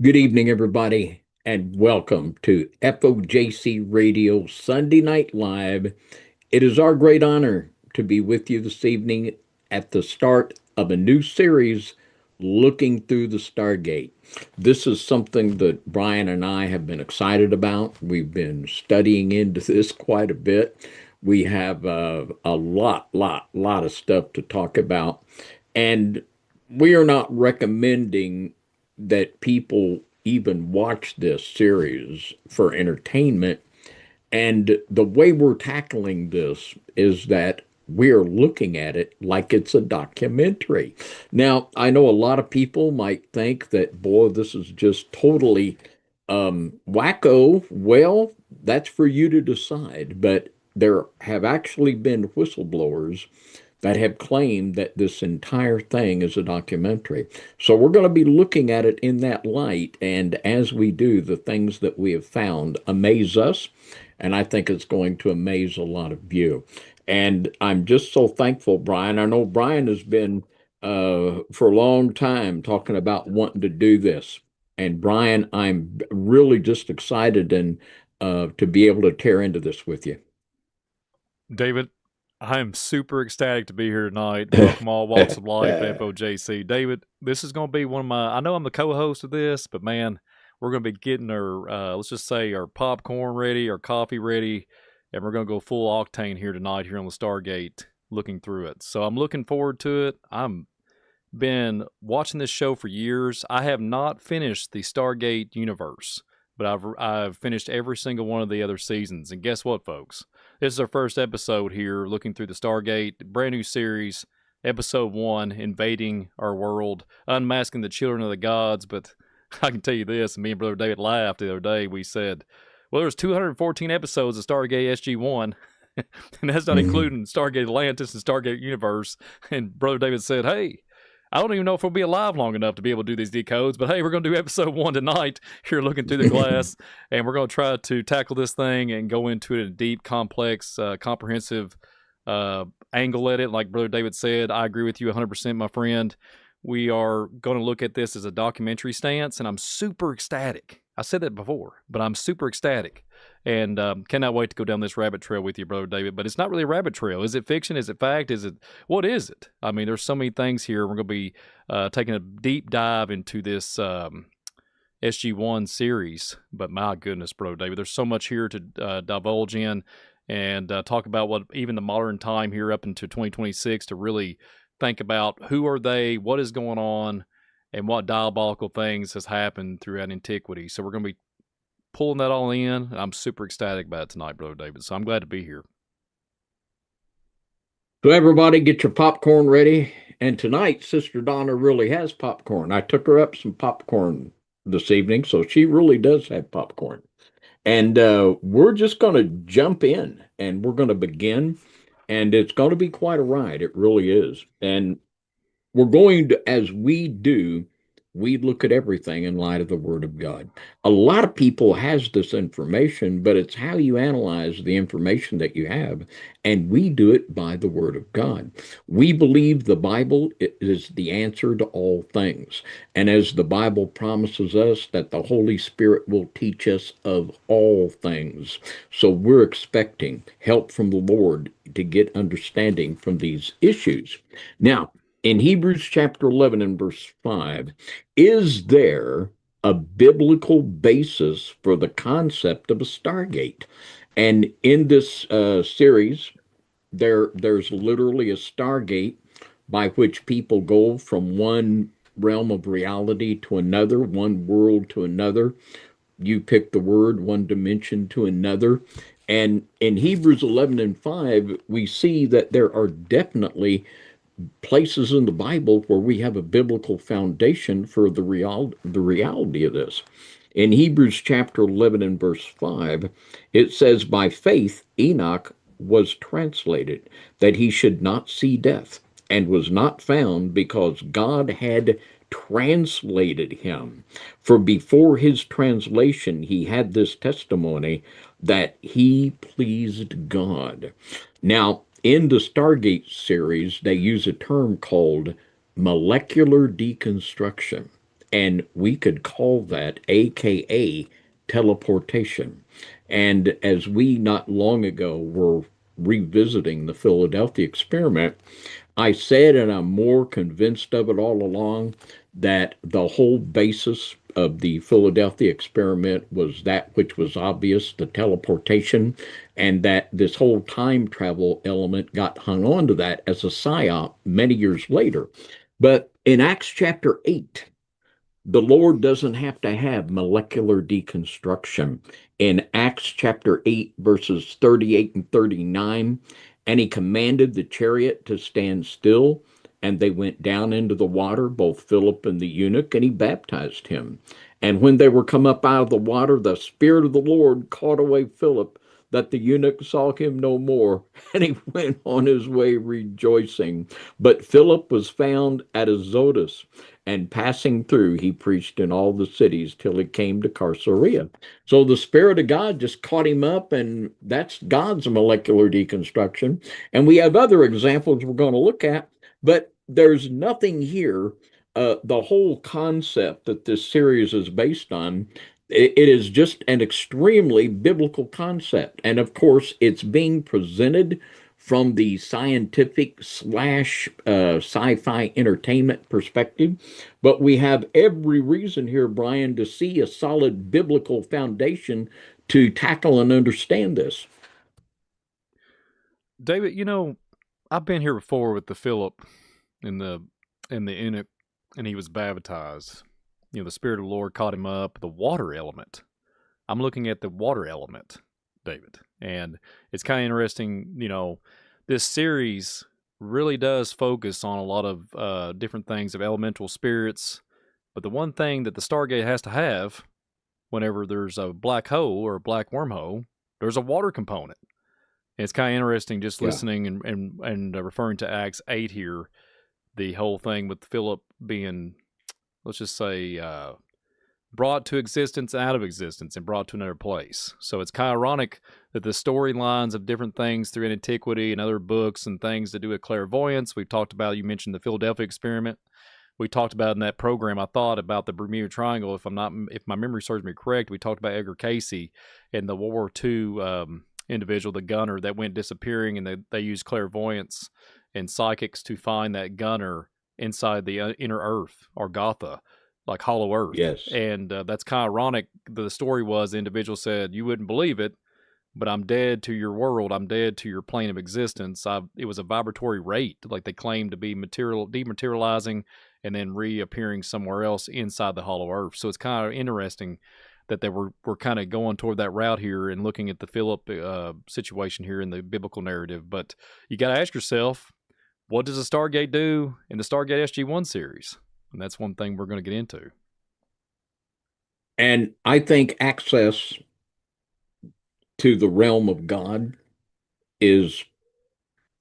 Good evening, everybody, and welcome to FOJC Radio Sunday Night Live. It is our great honor to be with you this evening at the start of a new series, Looking Through the Stargate. This is something that Brian and I have been excited about. We've been studying into this quite a bit. We have a lot of stuff to talk about. And we are not recommending that people even watch this series for entertainment. And the way we're tackling this is that we're looking at it like it's a documentary. Now, I know a lot of people might think that, boy, this is just totally wacko. Well, that's for you to decide. But there have actually been whistleblowers that have claimed that this entire thing is a documentary. So we're going to be looking at it in that light. And as we do, the things that we have found amaze us. And I think it's going to amaze a lot of you. And I'm just so thankful, Brian. I know Brian has been for a long time talking about wanting to do this. And Brian, I'm really just excited and to be able to tear into this with you. David, I am super ecstatic to be here tonight. Welcome all walks of life at FOJC. David, this is going to be one of my, I know I'm the co-host of this, but man, we're going to be getting our, let's just say our popcorn ready, our coffee ready, and we're going to go full octane here tonight here on the Stargate looking through it. So I'm looking forward to it. I'm been watching this show for years. I have not finished the Stargate universe, but I've finished every single one of the other seasons. And guess what, folks? This is our first episode here, looking through the Stargate, brand new series, episode 1, invading our world, unmasking the children of the gods. But I can tell you this, me and Brother David laughed the other day. We said, well, there's 214 episodes of Stargate SG-1. And that's not including Stargate Atlantis and Stargate Universe. And Brother David said, hey, I don't even know if we'll be alive long enough to be able to do these decodes, but hey, we're going to do episode 1 tonight here looking through the glass, and we're going to try to tackle this thing and go into it in a deep, complex, comprehensive angle at it. Like Brother David said, I agree with you 100%, my friend. We are going to look at this as a documentary stance, and I'm super ecstatic. I said that before, but I'm super ecstatic and cannot wait to go down this rabbit trail with you, Brother David. But it's not really a rabbit trail. Is it fiction? Is it fact? What is it? I mean, there's so many things here. We're going to be taking a deep dive into this SG1 series. But my goodness, Brother David, there's so much here to divulge in and talk about what even the modern time here up into 2026 to really think about who are they, what is going on, and what diabolical things has happened throughout antiquity. So we're going to be pulling that all in. I'm super ecstatic about it tonight, Brother David. So I'm glad to be here. So everybody get your popcorn ready. And tonight, Sister Donna really has popcorn. I took her up some popcorn this evening, so she really does have popcorn. And we're just going to jump in and we're going to begin. And it's going to be quite a ride. It really is. And we're going to, as we do, we look at everything in light of the Word of God. A lot of people has this information, but it's how you analyze the information that you have, and we do it by the Word of God. We believe the Bible is the answer to all things, and as the Bible promises us that the Holy Spirit will teach us of all things, so we're expecting help from the Lord to get understanding from these issues. Now, in Hebrews chapter 11 and verse 5, is there a biblical basis for the concept of a Stargate? And in this series, there's literally a Stargate by which people go from one realm of reality to another, one world to another. You pick the word, one dimension to another. And in Hebrews 11 and 5, we see that there are definitely places in the Bible where we have a biblical foundation for the reality of this. In Hebrews chapter 11 and verse 5, it says, by faith Enoch was translated, that he should not see death, and was not found because God had translated him. For before his translation, he had this testimony that he pleased God. Now, in the Stargate series, they use a term called molecular deconstruction. And we could call that AKA teleportation. And as we not long ago were revisiting the Philadelphia experiment, I said, and I'm more convinced of it all along, that the whole basis of the Philadelphia experiment was that which was obvious, the teleportation, and that this whole time travel element got hung on to that as a psyop many years later. But in Acts chapter 8, the Lord doesn't have to have molecular deconstruction. In Acts chapter 8, verses 38 and 39, and he commanded the chariot to stand still, and they went down into the water, both Philip and the eunuch, and he baptized him. And when they were come up out of the water, the Spirit of the Lord caught away Philip, that the eunuch saw him no more, and he went on his way rejoicing. But Philip was found at Azotus, and passing through, he preached in all the cities till he came to Caesarea. So the Spirit of God just caught him up, and that's God's molecular deconstruction. And we have other examples we're going to look at, but there's nothing here. The whole concept that this series is based on, it is just an extremely biblical concept. And of course, it's being presented from the scientific slash sci-fi entertainment perspective. But we have every reason here, Brian, to see a solid biblical foundation to tackle and understand this. David, I've been here before with the Philip and the Enoch, and he was baptized. The Spirit of the Lord caught him up. The water element. I'm looking at the water element, David, and it's kind of interesting. This series really does focus on a lot of different things of elemental spirits, but the one thing that the Stargate has to have whenever there's a black hole or a black wormhole, there's a water component. And it's kind of interesting just listening and referring to Acts 8 here, the whole thing with Philip being, let's just say, brought to existence, out of existence, and brought to another place. So it's kind of ironic that the storylines of different things through antiquity and other books and things to do with clairvoyance, we've talked about, you mentioned the Philadelphia experiment. We talked about in that program, I thought, about the Bermuda Triangle. If my memory serves me correct, we talked about Edgar Casey and the World War II individual, the gunner that went disappearing, and they used clairvoyance and psychics to find that gunner inside the inner Earth, or Gotha, like Hollow Earth. Yes. And that's kind of ironic. The story was the individual said, "You wouldn't believe it, but I'm dead to your world. I'm dead to your plane of existence." It was a vibratory rate, like they claimed to be dematerializing and then reappearing somewhere else inside the Hollow Earth. So it's kind of interesting that they were kind of going toward that route here and looking at the Philip situation here in the biblical narrative. But you got to ask yourself, what does the Stargate do in the Stargate SG-1 series? And that's one thing we're going to get into. And I think access to the realm of God is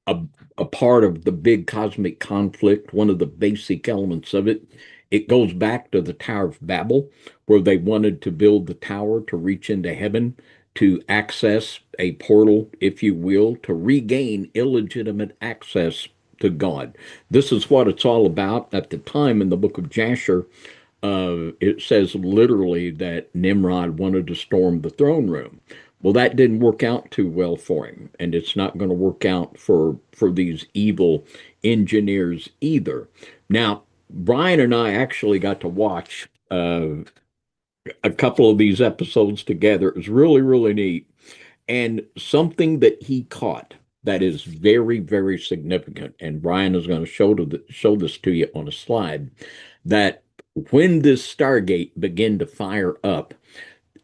a part of the big cosmic conflict, one of the basic elements of it. It goes back to the Tower of Babel, where they wanted to build the tower to reach into heaven, to access a portal, if you will, to regain illegitimate access to God. This is what it's all about. At the time in the book of Jasher, it says literally that Nimrod wanted to storm the throne room. Well, that didn't work out too well for him, and it's not going to work out for these evil engineers either. Now, Brian and I actually got to watch a couple of these episodes together. It was really, really neat. And something that he caught that is very, very significant, and Brian is going to show this to you on a slide, that when this Stargate began to fire up,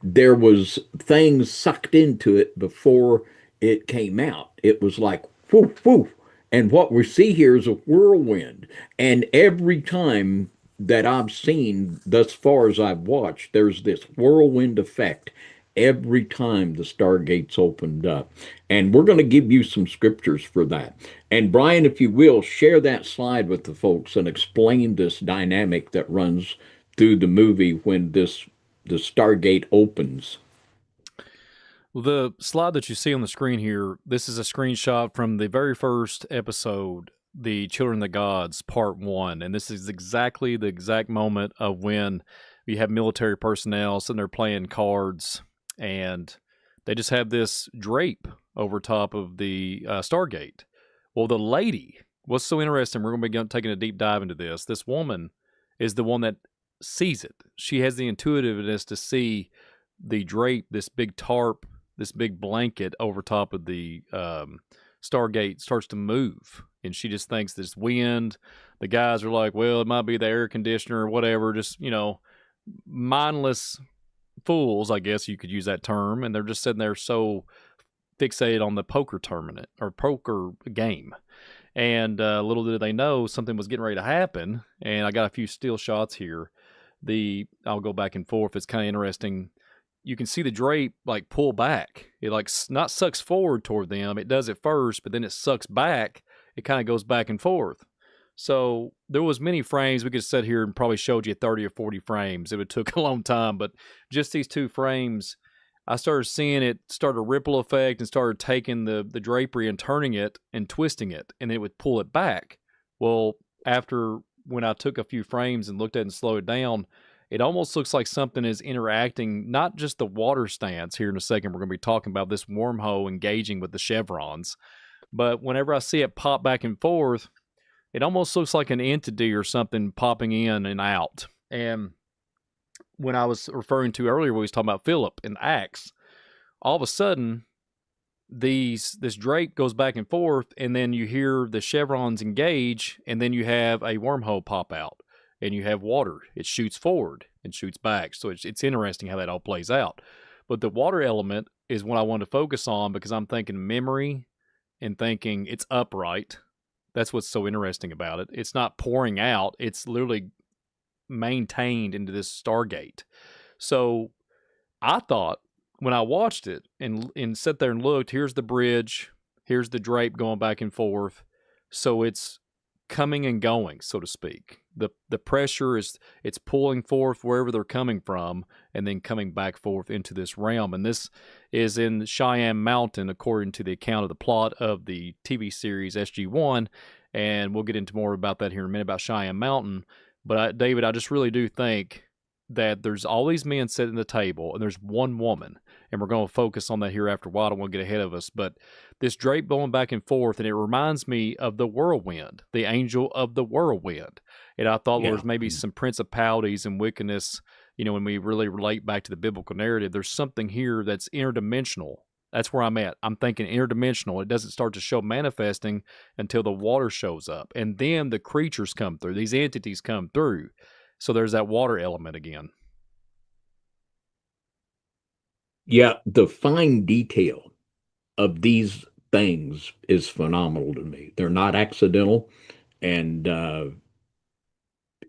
there was things sucked into it before it came out. It was like whoo whoo, and what we see here is a whirlwind. And every time that I've seen thus far as I've watched, there's this whirlwind effect every time the Stargate's opened up. And we're going to give you some scriptures for that. And Brian, if you will, share that slide with the folks and explain this dynamic that runs through the movie when the Stargate opens. Well, the slide that you see on the screen here, this is a screenshot from the very first episode the Children of the Gods Part 1. And this is exactly the exact moment of when you have military personnel sitting there playing cards, and they just have this drape over top of the Stargate. Well, the lady, what's so interesting, we're going to be taking a deep dive into this. This woman is the one that sees it. She has the intuitiveness to see the drape, this big tarp, this big blanket over top of the Stargate starts to move. And she just thinks this wind. The guys are like, well, it might be the air conditioner or whatever. Just, mindless fools, I guess you could use that term. And they're just sitting there so fixated on the poker tournament or poker game. And little did they know something was getting ready to happen. And I got a few still shots here. I'll go back and forth. It's kind of interesting. You can see the drape like pull back. It like not sucks forward toward them. It does it first, but then it sucks back. It kind of goes back and forth. So there was many frames. We could sit here and probably showed you 30 or 40 frames. It would took a long time, but just these 2 frames, I started seeing it start a ripple effect and started taking the drapery and turning it and twisting it, and it would pull it back. Well, when I took a few frames and looked at it and slowed it down, it almost looks like something is interacting, not just the water stance. Here in a second, we're going to be talking about this wormhole engaging with the chevrons. But whenever I see it pop back and forth, it almost looks like an entity or something popping in and out. And when I was referring to earlier, when we was talking about Philip and Acts, all of a sudden, this drape goes back and forth, and then you hear the chevrons engage, and then you have a wormhole pop out, and you have water. It shoots forward and shoots back. So it's interesting how that all plays out. But the water element is what I want to focus on, because I'm thinking memory and thinking it's upright. That's what's so interesting about it. It's not pouring out. It's literally maintained into this Stargate. So I thought when I watched it and sat there and looked, here's the bridge, here's the drape going back and forth. So it's coming and going, so to speak. The pressure it's pulling forth wherever they're coming from and then coming back forth into this realm. And this is in Cheyenne Mountain, according to the account of the plot of the TV series SG-1. And we'll get into more about that here in a minute about Cheyenne Mountain. But David, I just really do think that there's all these men sitting at the table, and there's one woman, and we're going to focus on that here after a while. I don't want to get ahead of us, but this drape going back and forth, and it reminds me of the whirlwind, the angel of the whirlwind. And I thought there was maybe some principalities and wickedness, when we really relate back to the biblical narrative. There's something here that's interdimensional. That's where I'm at. I'm thinking interdimensional. It doesn't start to show manifesting until the water shows up, and then the creatures come through. These entities come through. So there's that water element again. Yeah, the fine detail of these things is phenomenal to me. They're not accidental, and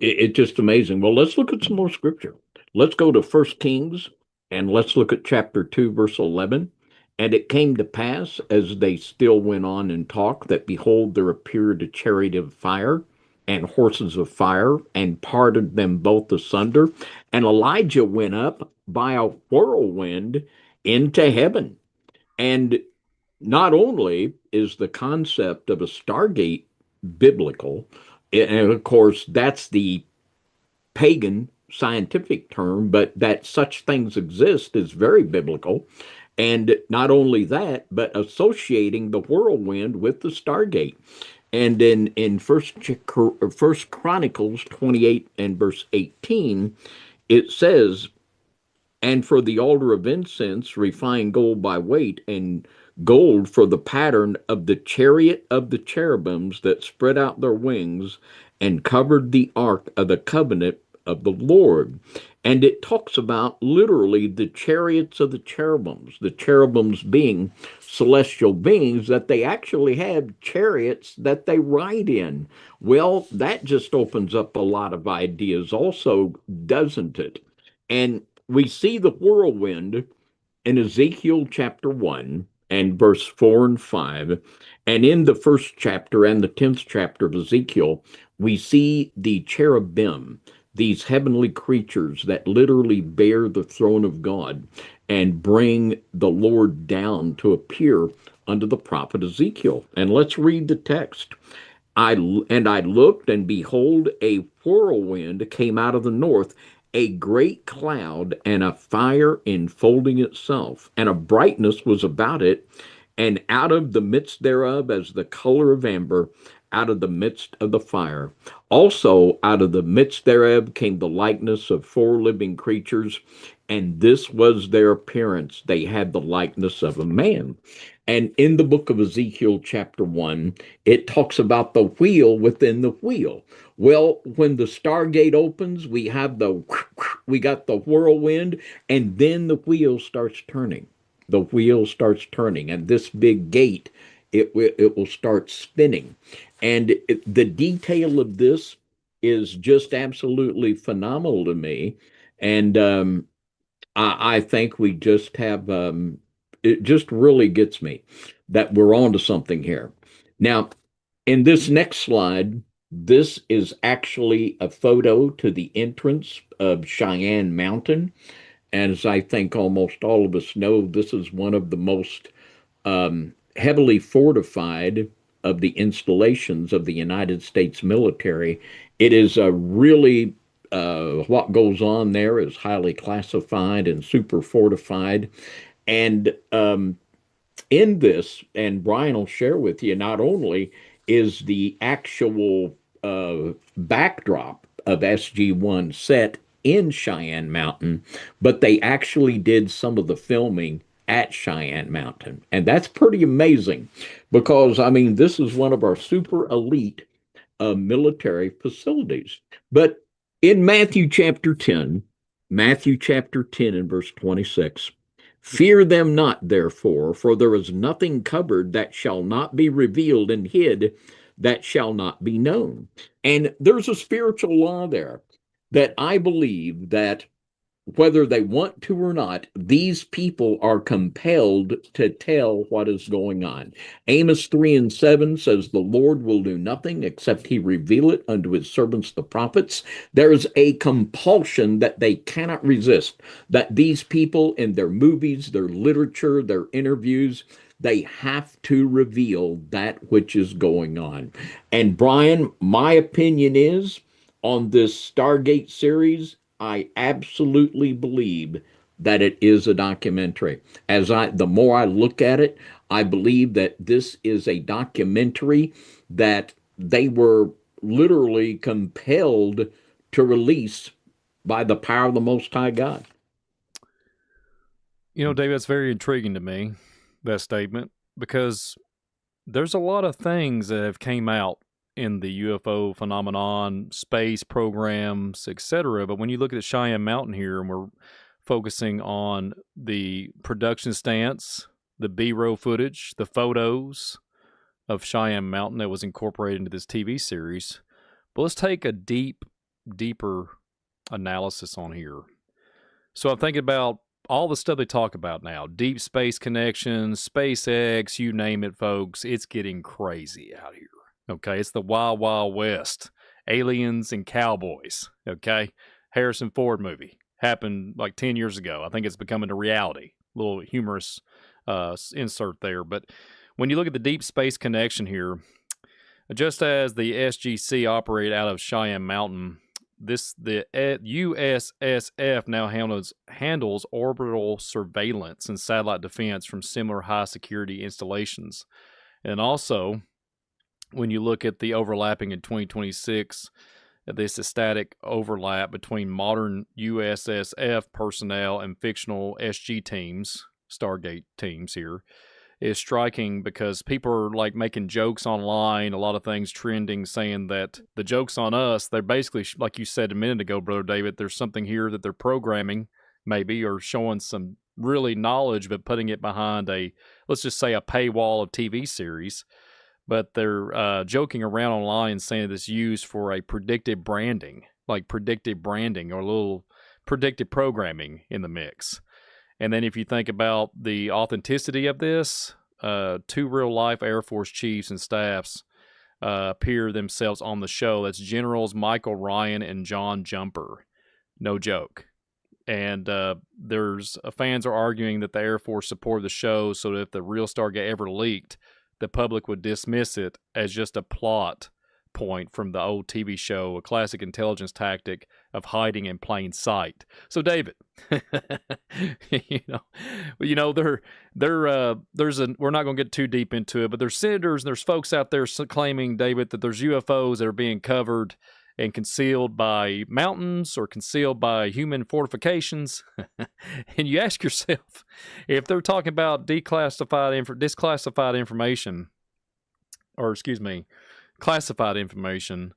it's just amazing. Well, let's look at some more scripture. Let's go to 1 Kings, and let's look at chapter 2, verse 11. And it came to pass, as they still went on and talked, that behold, there appeared a chariot of fire and horses of fire, and parted them both asunder. And Elijah went up by a whirlwind into heaven. And not only is the concept of a Stargate biblical, and of course, that's the pagan scientific term, but that such things exist is very biblical. And not only that, but associating the whirlwind with the Stargate. And in First Chronicles 28 and verse 18, it says, and for the altar of incense, refined gold by weight, and gold for the pattern of the chariot of the cherubims that spread out their wings and covered the ark of the covenant of the Lord. And it talks about literally the chariots of the cherubims being celestial beings, that they actually have chariots that they ride in. Well, that just opens up a lot of ideas also, doesn't it? And we see the whirlwind in Ezekiel chapter 1 and verse 4 and 5. And in the first chapter and the 10th chapter of Ezekiel, we see the cherubim, these heavenly creatures that literally bear the throne of God and bring the Lord down to appear unto the prophet Ezekiel. And let's read the text. I looked, and behold, a whirlwind came out of the north, a great cloud, and a fire enfolding itself, and a brightness was about it, and out of the midst thereof, as the color of amber, out of the midst of the fire. Also, out of the midst thereof came the likeness of four living creatures, and this was their appearance. They had the likeness of a man. And in the book of Ezekiel, chapter 1, it talks about the wheel within the wheel. Well, when the Stargate opens, we got the whirlwind, and then the wheel starts turning. The wheel starts turning, and this big gate, it will start spinning. And the detail of this is just absolutely phenomenal to me. And I think we just have, it just really gets me that we're onto something here. Now, in this next slide, this is actually a photo to the entrance of Cheyenne Mountain. And as I think almost all of us know, this is one of the most heavily fortified of the installations of the United States military. It is a really, what goes on there is highly classified and super fortified. And in this, and Brian will share with you, not only is the actual backdrop of SG1 set in Cheyenne Mountain, but they actually did some of the filming at Cheyenne Mountain. And that's pretty amazing because, I mean, this is one of our super elite military facilities. But in Matthew chapter 10 and verse 26, fear them not, therefore, for there is nothing covered that shall not be revealed, and hid that shall not be known. And there's a spiritual law there that I believe that whether they want to or not, these people are compelled to tell what is going on. Amos 3 and 7 says, the Lord will do nothing except he reveal it unto his servants the prophets. There's a compulsion that they cannot resist, that these people in their movies, their literature, their interviews, they have to reveal that which is going on. And Brian, my opinion is on this Stargate series, I absolutely believe that it is a documentary. The more I look at it, I believe that this is a documentary that they were literally compelled to release by the power of the Most High God. You know, David, that's very intriguing to me, that statement, because there's a lot of things that have came out in the UFO phenomenon, space programs, etc. But when you look at the Cheyenne Mountain here, and we're focusing on the production stance, the B-roll footage, the photos of Cheyenne Mountain that was incorporated into this TV series. But let's take a deeper analysis on here. So I'm thinking about all the stuff they talk about now, deep space connections, SpaceX, you name it, folks. It's getting crazy out here. Okay, it's the Wild Wild West, aliens and cowboys. Okay, Harrison Ford movie happened like 10 years ago. I think it's becoming a reality. A little humorous insert there, but when you look at the deep space connection here, just as the SGC operate out of Cheyenne Mountain, the USSF now handles orbital surveillance and satellite defense from similar high security installations. And also, when you look at the overlapping in 2026, this static overlap between modern USSF personnel and fictional SG teams, Stargate teams here, is striking because people are like making jokes online, a lot of things trending saying that the joke's on us. They're basically, like you said a minute ago, Brother David, there's something here that they're programming maybe, or showing some really knowledge, but putting it behind let's just say a paywall of TV series. But they're joking around online saying it's used for a predictive branding, like predictive branding or a little predictive programming in the mix. And then if you think about the authenticity of this, two real-life Air Force chiefs and staffs appear themselves on the show. That's Generals Michael Ryan and John Jumper. No joke. And fans are arguing that the Air Force supported the show so that if the real Stargate ever leaked, the public would dismiss it as just a plot point from the old TV show, a classic intelligence tactic of hiding in plain sight. So, David, we're not going to get too deep into it, but there's senators and there's folks out there claiming, David, that there's UFOs that are being covered and concealed by mountains or concealed by human fortifications. And you ask yourself, if they're talking about disclassified information, or excuse me, classified information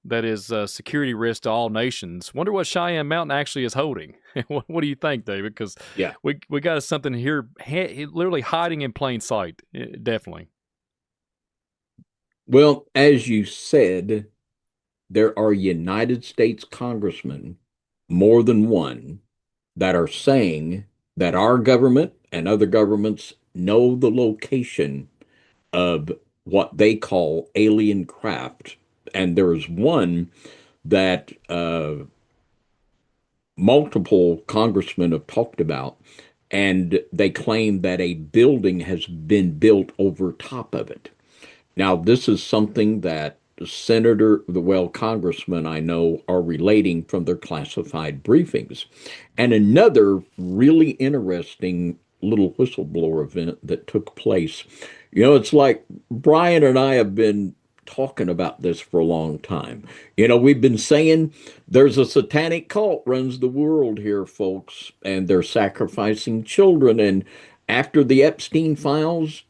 that is a security risk to all nations, wonder what Cheyenne Mountain actually is holding. What do you think, David? Because we got something here literally hiding in plain sight, definitely. Well, as you said, there are United States congressmen, more than one, that are saying that our government and other governments know the location of what they call alien craft. And there is one that multiple congressmen have talked about, and they claim that a building has been built over top of it. Now, this is something that congressmen I know are relating from their classified briefings. And another really interesting little whistleblower event that took place. It's like Brian and I have been talking about this for a long time. We've been saying there's a satanic cult runs the world here, folks, and they're sacrificing children. And after the Epstein files,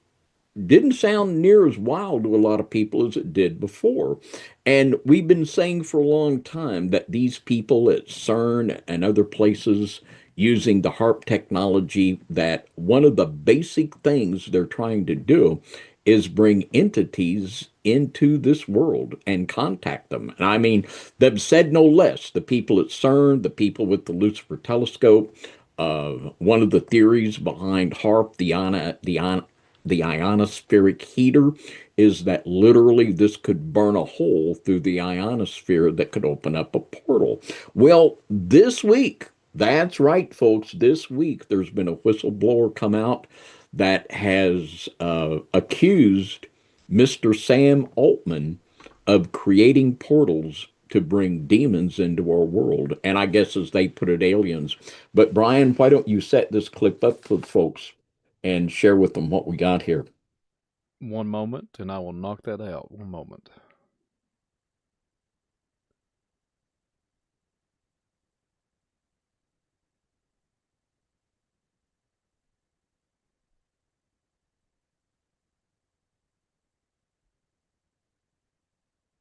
didn't sound near as wild to a lot of people as it did before. And we've been saying for a long time that these people at CERN and other places using the HARP technology, that one of the basic things they're trying to do is bring entities into this world and contact them. And I mean, they've said no less. The people at CERN, the people with the Lucifer telescope, one of the theories behind HARP, the ionospheric heater, is that literally this could burn a hole through the ionosphere that could open up a portal. Well, this week, that's right, folks, this week there's been a whistleblower come out that has accused Mr. Sam Altman of creating portals to bring demons into our world. And I guess, as they put it, aliens. But Brian, why don't you set this clip up for folks and share with them what we got here? One moment, and I will knock that out. One moment.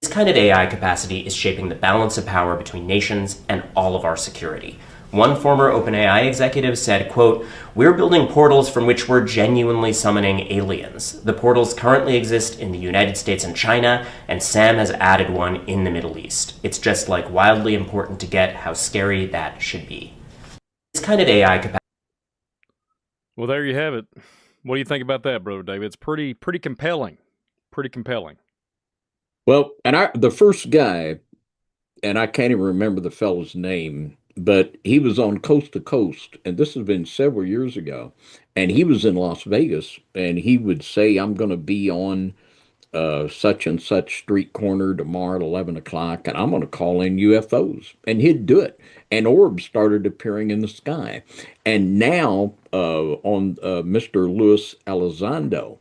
This kind of AI capacity is shaping the balance of power between nations and all of our security. One former OpenAI executive said, quote, "We're building portals from which we're genuinely summoning aliens. The portals currently exist in the United States and China, and Sam has added one in the Middle East. It's just like wildly important to get how scary that should be." This kind of AI capacity. Well, there you have it. What do you think about that, Brother David? It's pretty compelling. Pretty compelling. Well, and the first guy, and I can't even remember the fellow's name, but he was on Coast to Coast, and this has been several years ago, and he was in Las Vegas, and he would say, "I'm going to be on such and such street corner tomorrow at 11 o'clock, and I'm going to call in UFOs." And he'd do it. And orbs started appearing in the sky. And now on Mr. Luis Elizondo,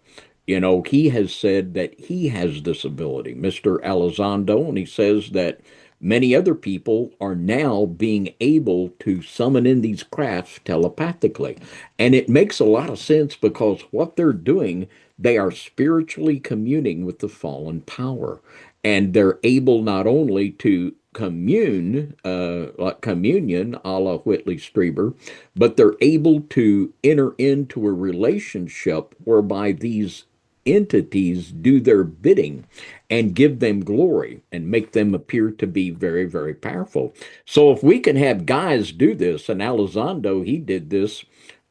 he has said that he has this ability, Mr. Elizondo, and he says that many other people are now being able to summon in these crafts telepathically. And it makes a lot of sense, because what they're doing, they are spiritually communing with the fallen power. And they're able not only to commune, like communion a la Whitley Strieber, but they're able to enter into a relationship whereby these entities do their bidding and give them glory and make them appear to be very, very powerful. So if we can have guys do this, and Elizondo, he did this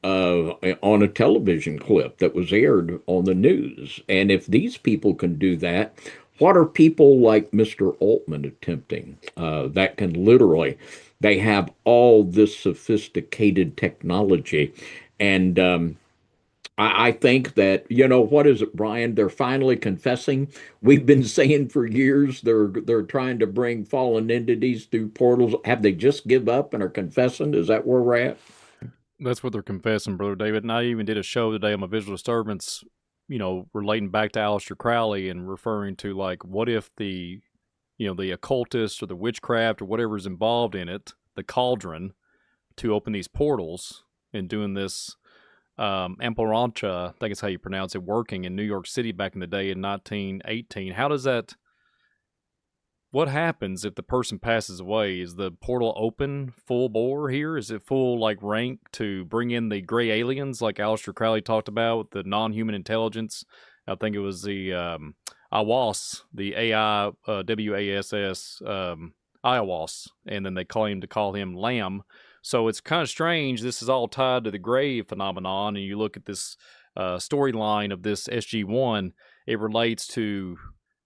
on a television clip that was aired on the news. And if these people can do that, what are people like Mr. Altman attempting? That can literally, they have all this sophisticated technology. And I think that, you know, what is it, Brian? They're finally confessing. We've been saying for years they're trying to bring fallen entities through portals. Have they just give up and are confessing? Is that where we're at? That's what they're confessing, Brother David. And I even did a show today on my visual disturbance, relating back to Aleister Crowley and referring to, like, what if the occultist or the witchcraft or whatever's involved in it, the cauldron, to open these portals and doing this Amparancha, I think it's how you pronounce it, working in New York City back in the day in 1918. What happens if the person passes away? Is the portal open full bore here? Is it full, like, rank to bring in the gray aliens like Aleister Crowley talked about with the non-human intelligence? I think it was the IWAS, the AIWASS, IWAS, and then they claim to call him Lamb. So it's kind of strange. This is all tied to the gray phenomenon, and you look at this storyline of this SG-1, it relates to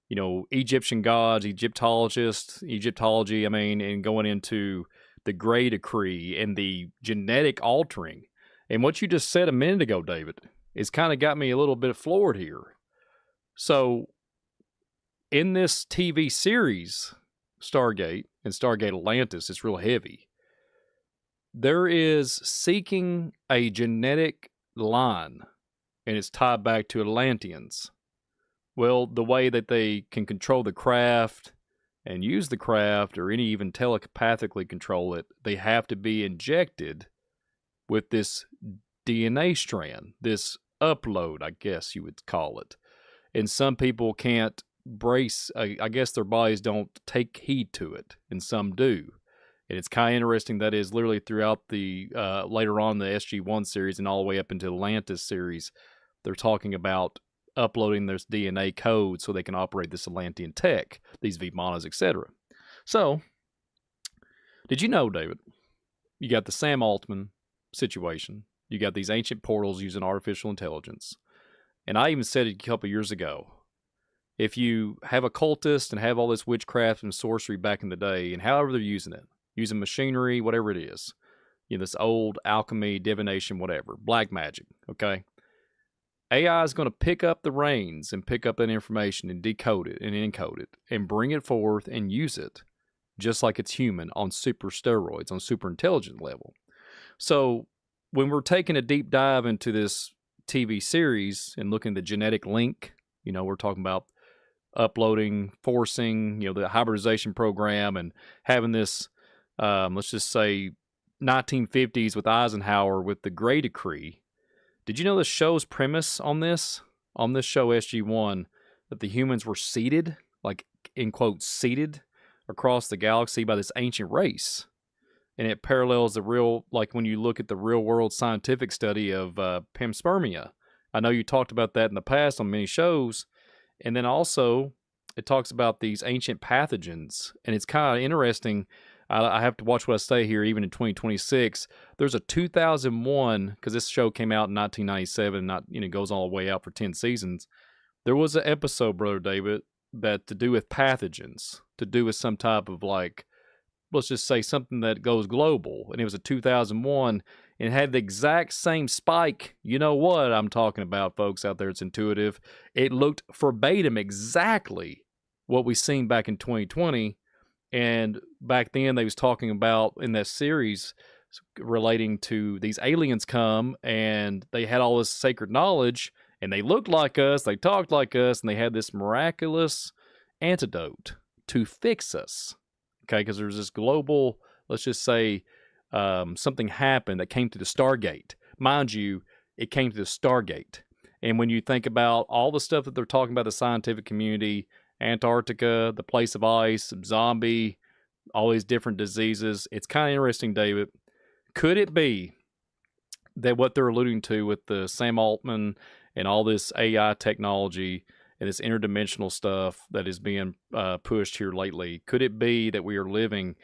Egyptian gods, Egyptology, and going into the Gray Decree and the genetic altering. And what you just said a minute ago, David, is kind of got me a little bit floored here. So, in this TV series, Stargate and Stargate Atlantis, it's real heavy. There is seeking a genetic line, and it's tied back to Atlanteans. Well, the way that they can control the craft and use the craft, or any even telepathically control it, they have to be injected with this DNA strand, this upload, I guess you would call it. And some people can't brace, I guess their bodies don't take heed to it, and some do. And it's kind of interesting that is literally throughout the, later on the SG-1 series and all the way up into the Atlantis series, they're talking about uploading this DNA code so they can operate this Atlantean tech, these Vimanas, etc. So, did you know, David, you got the Sam Altman situation, you got these ancient portals using artificial intelligence, and I even said it a couple years ago, if you have a cultist and have all this witchcraft and sorcery back in the day, and however they're using it, using machinery, whatever it is, this old alchemy, divination, whatever, black magic, okay? AI is going to pick up the reins and pick up that information and decode it and encode it and bring it forth and use it just like it's human on super steroids, on super intelligent level. So when we're taking a deep dive into this TV series and looking at the genetic link, we're talking about uploading, forcing, the hybridization program and having this, let's just say 1950s with Eisenhower with the Gray Decree. Did you know the show's premise on this show SG-1, that the humans were seeded, like, in quotes, seeded across the galaxy by this ancient race? And it parallels the real, like when you look at the real world scientific study of panspermia. I know you talked about that in the past on many shows. And then also, it talks about these ancient pathogens. And it's kind of interesting. I have to watch what I say here, even in 2026. There's a 2001, because this show came out in 1997, goes all the way out for 10 seasons. There was an episode, Brother David, that to do with pathogens, to do with some type of, like, let's just say something that goes global. And it was a 2001, and it had the exact same spike. You know what I'm talking about, folks out there? It's intuitive. It looked verbatim exactly what we seen back in 2020. And back then they was talking about in that series relating to these aliens come and they had all this sacred knowledge and they looked like us, they talked like us, and they had this miraculous antidote to fix us. Okay, because there's this global, let's just say something happened that came to the Stargate. Mind you, it came to the Stargate. And when you think about all the stuff that they're talking about, the scientific community, Antarctica, the place of ice, zombie, all these different diseases. It's kind of interesting, David. Could it be that what they're alluding to with the Sam Altman and all this AI technology and this interdimensional stuff that is being pushed here lately, could it be that we are living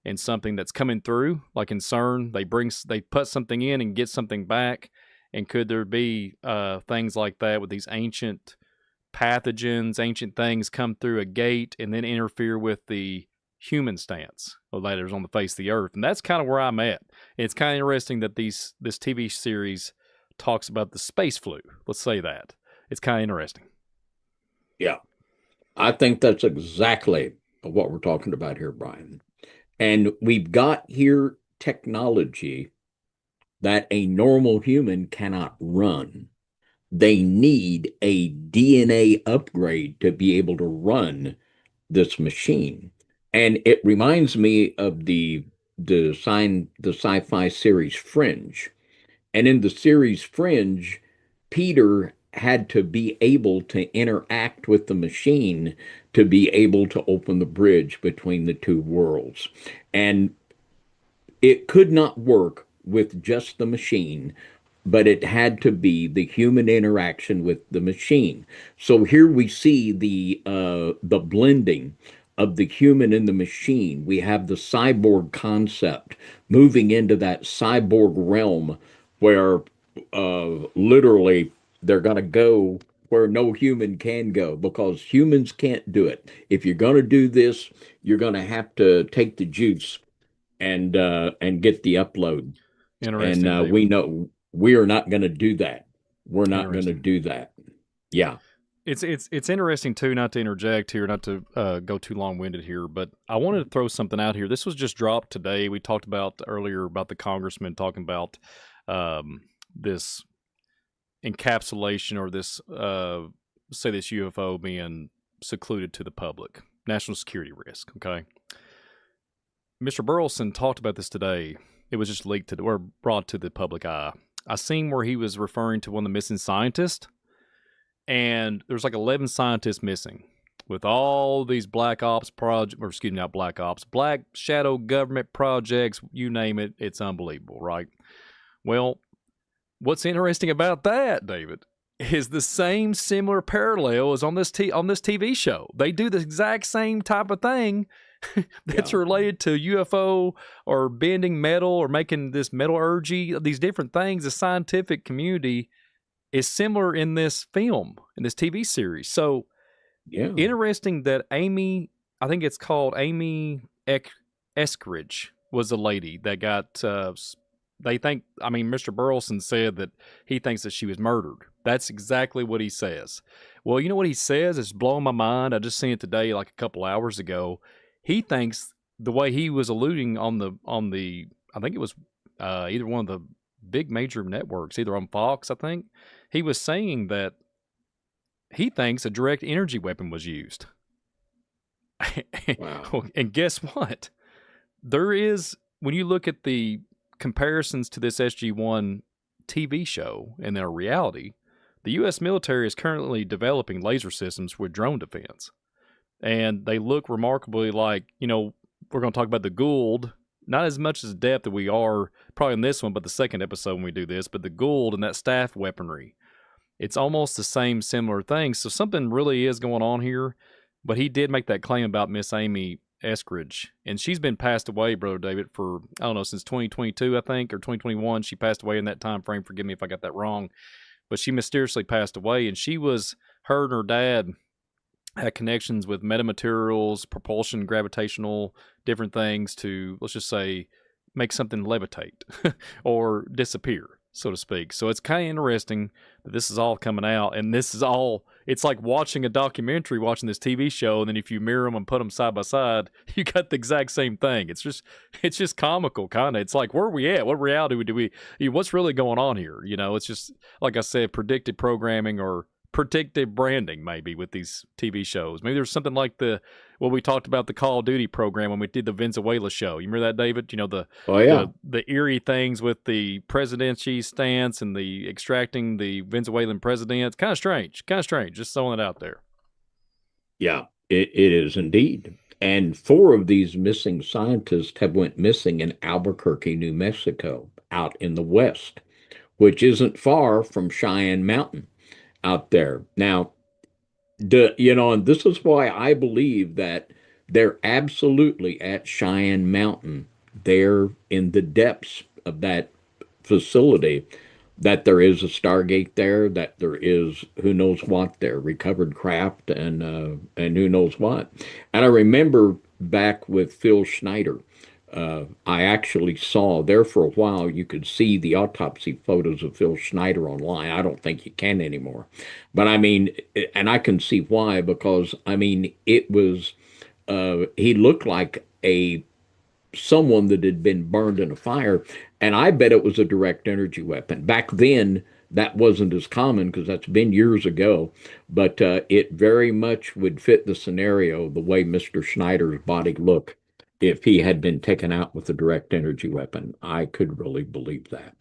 in something that's coming through, like in CERN? They put something in and get something back. And could there be things like that with these ancient pathogens, ancient things come through a gate and then interfere with the human stance of that is on the face of the earth? And that's kind of where I'm at. It's kind of interesting that this TV series talks about the space flu. Let's say that. It's kind of interesting. Yeah. I think that's exactly what we're talking about here, Brian. And we've got here technology that a normal human cannot run. They need a DNA upgrade to be able to run this machine. And it reminds me of the sci-fi series Fringe. And in the series Fringe, Peter had to be able to interact with the machine to be able to open the bridge between the two worlds. And it could not work with just the machine, but it had to be the human interaction with the machine. So here we see the blending of the human and the machine. We have the cyborg concept moving into that cyborg realm where literally they're going to go where no human can go because humans can't do it. If you're going to do this, you're going to have to take the juice and get the upload. Interesting. And we know we are not going to do that. We're not going to do that. Yeah. It's interesting too, not to interject here, not to go too long-winded here, but I wanted to throw something out here. This was just dropped today. We talked about earlier about the congressman talking about this encapsulation or this say this UFO being secluded to the public, national security risk. Okay, Mr. Burleson talked about this today. It was just leaked to or brought to the public eye. I seen where he was referring to one of the missing scientists. And there's like 11 scientists missing with all these black ops projects, or excuse me, not black ops, black shadow government projects, you name it. It's unbelievable, right? Well, what's interesting about that, David, is the same similar parallel as on this TV show. They do the exact same type of thing that's related to UFO or bending metal or making this metallurgy, these different things. The scientific community is similar in this film, in this TV series. So, interesting that Amy, I think it's called Amy Eskridge, was the lady that got, they think, I mean, Mr. Burleson said that he thinks that she was murdered. That's exactly what he says. Well, you know what he says? It's blowing my mind. I just seen it today, like a couple hours ago. He thinks the way he was alluding on the, I think it was either one of the big major networks, either on Fox, I think, he was saying that he thinks a direct energy weapon was used. Wow. And guess what? There is, when you look at the comparisons to this SG-1 TV show and their reality, the U.S. military is currently developing laser systems with drone defense. And they look remarkably like, you know, we're going to talk about the Gould, not as much as depth that we are probably in this one, but the second episode when we do this, but the Gould and that staff weaponry, it's almost the same similar thing. So something really is going on here, but he did make that claim about Miss Amy Eskridge, and she's been passed away, Brother David, for, I don't know, since 2022, I think, or 2021. She passed away in that time frame. Forgive me if I got that wrong, but she mysteriously passed away, and her and her dad had connections with metamaterials, propulsion, gravitational, different things to, let's just say, make something levitate or disappear, so to speak. So it's kind of interesting that this is all coming out, and this is all, it's like watching a documentary, watching this TV show, and then if you mirror them and put them side by side, you got the exact same thing. It's just comical, kind of. It's like, where are we at? What reality do we, what's really going on here? You know, it's just, like I said, predictive programming or predictive branding maybe with these TV shows. Maybe there's something like what we talked about, the Call of Duty program when we did the Venezuela show. You remember that, David? You know, the eerie things with the presidency stance and the extracting the Venezuelan president. It's kind of strange, just throwing it out there. Yeah, it is indeed. And 4 of these missing scientists have went missing in Albuquerque, New Mexico, out in the west, which isn't far from Cheyenne Mountain out there. Now, and this is why I believe that they're absolutely at Cheyenne Mountain, there in the depths of that facility, that there is a Stargate there, that there is who knows what there, recovered craft and who knows what. And I remember back with Phil Schneider, I actually saw there for a while, you could see the autopsy photos of Phil Schneider online. I don't think you can anymore. But I mean, and I can see why, because I mean, it was, he looked like a someone that had been burned in a fire. And I bet it was a direct energy weapon. Back then, that wasn't as common because that's been years ago, but it very much would fit the scenario the way Mr. Schneider's body looked if he had been taken out with a direct energy weapon. I could really believe that.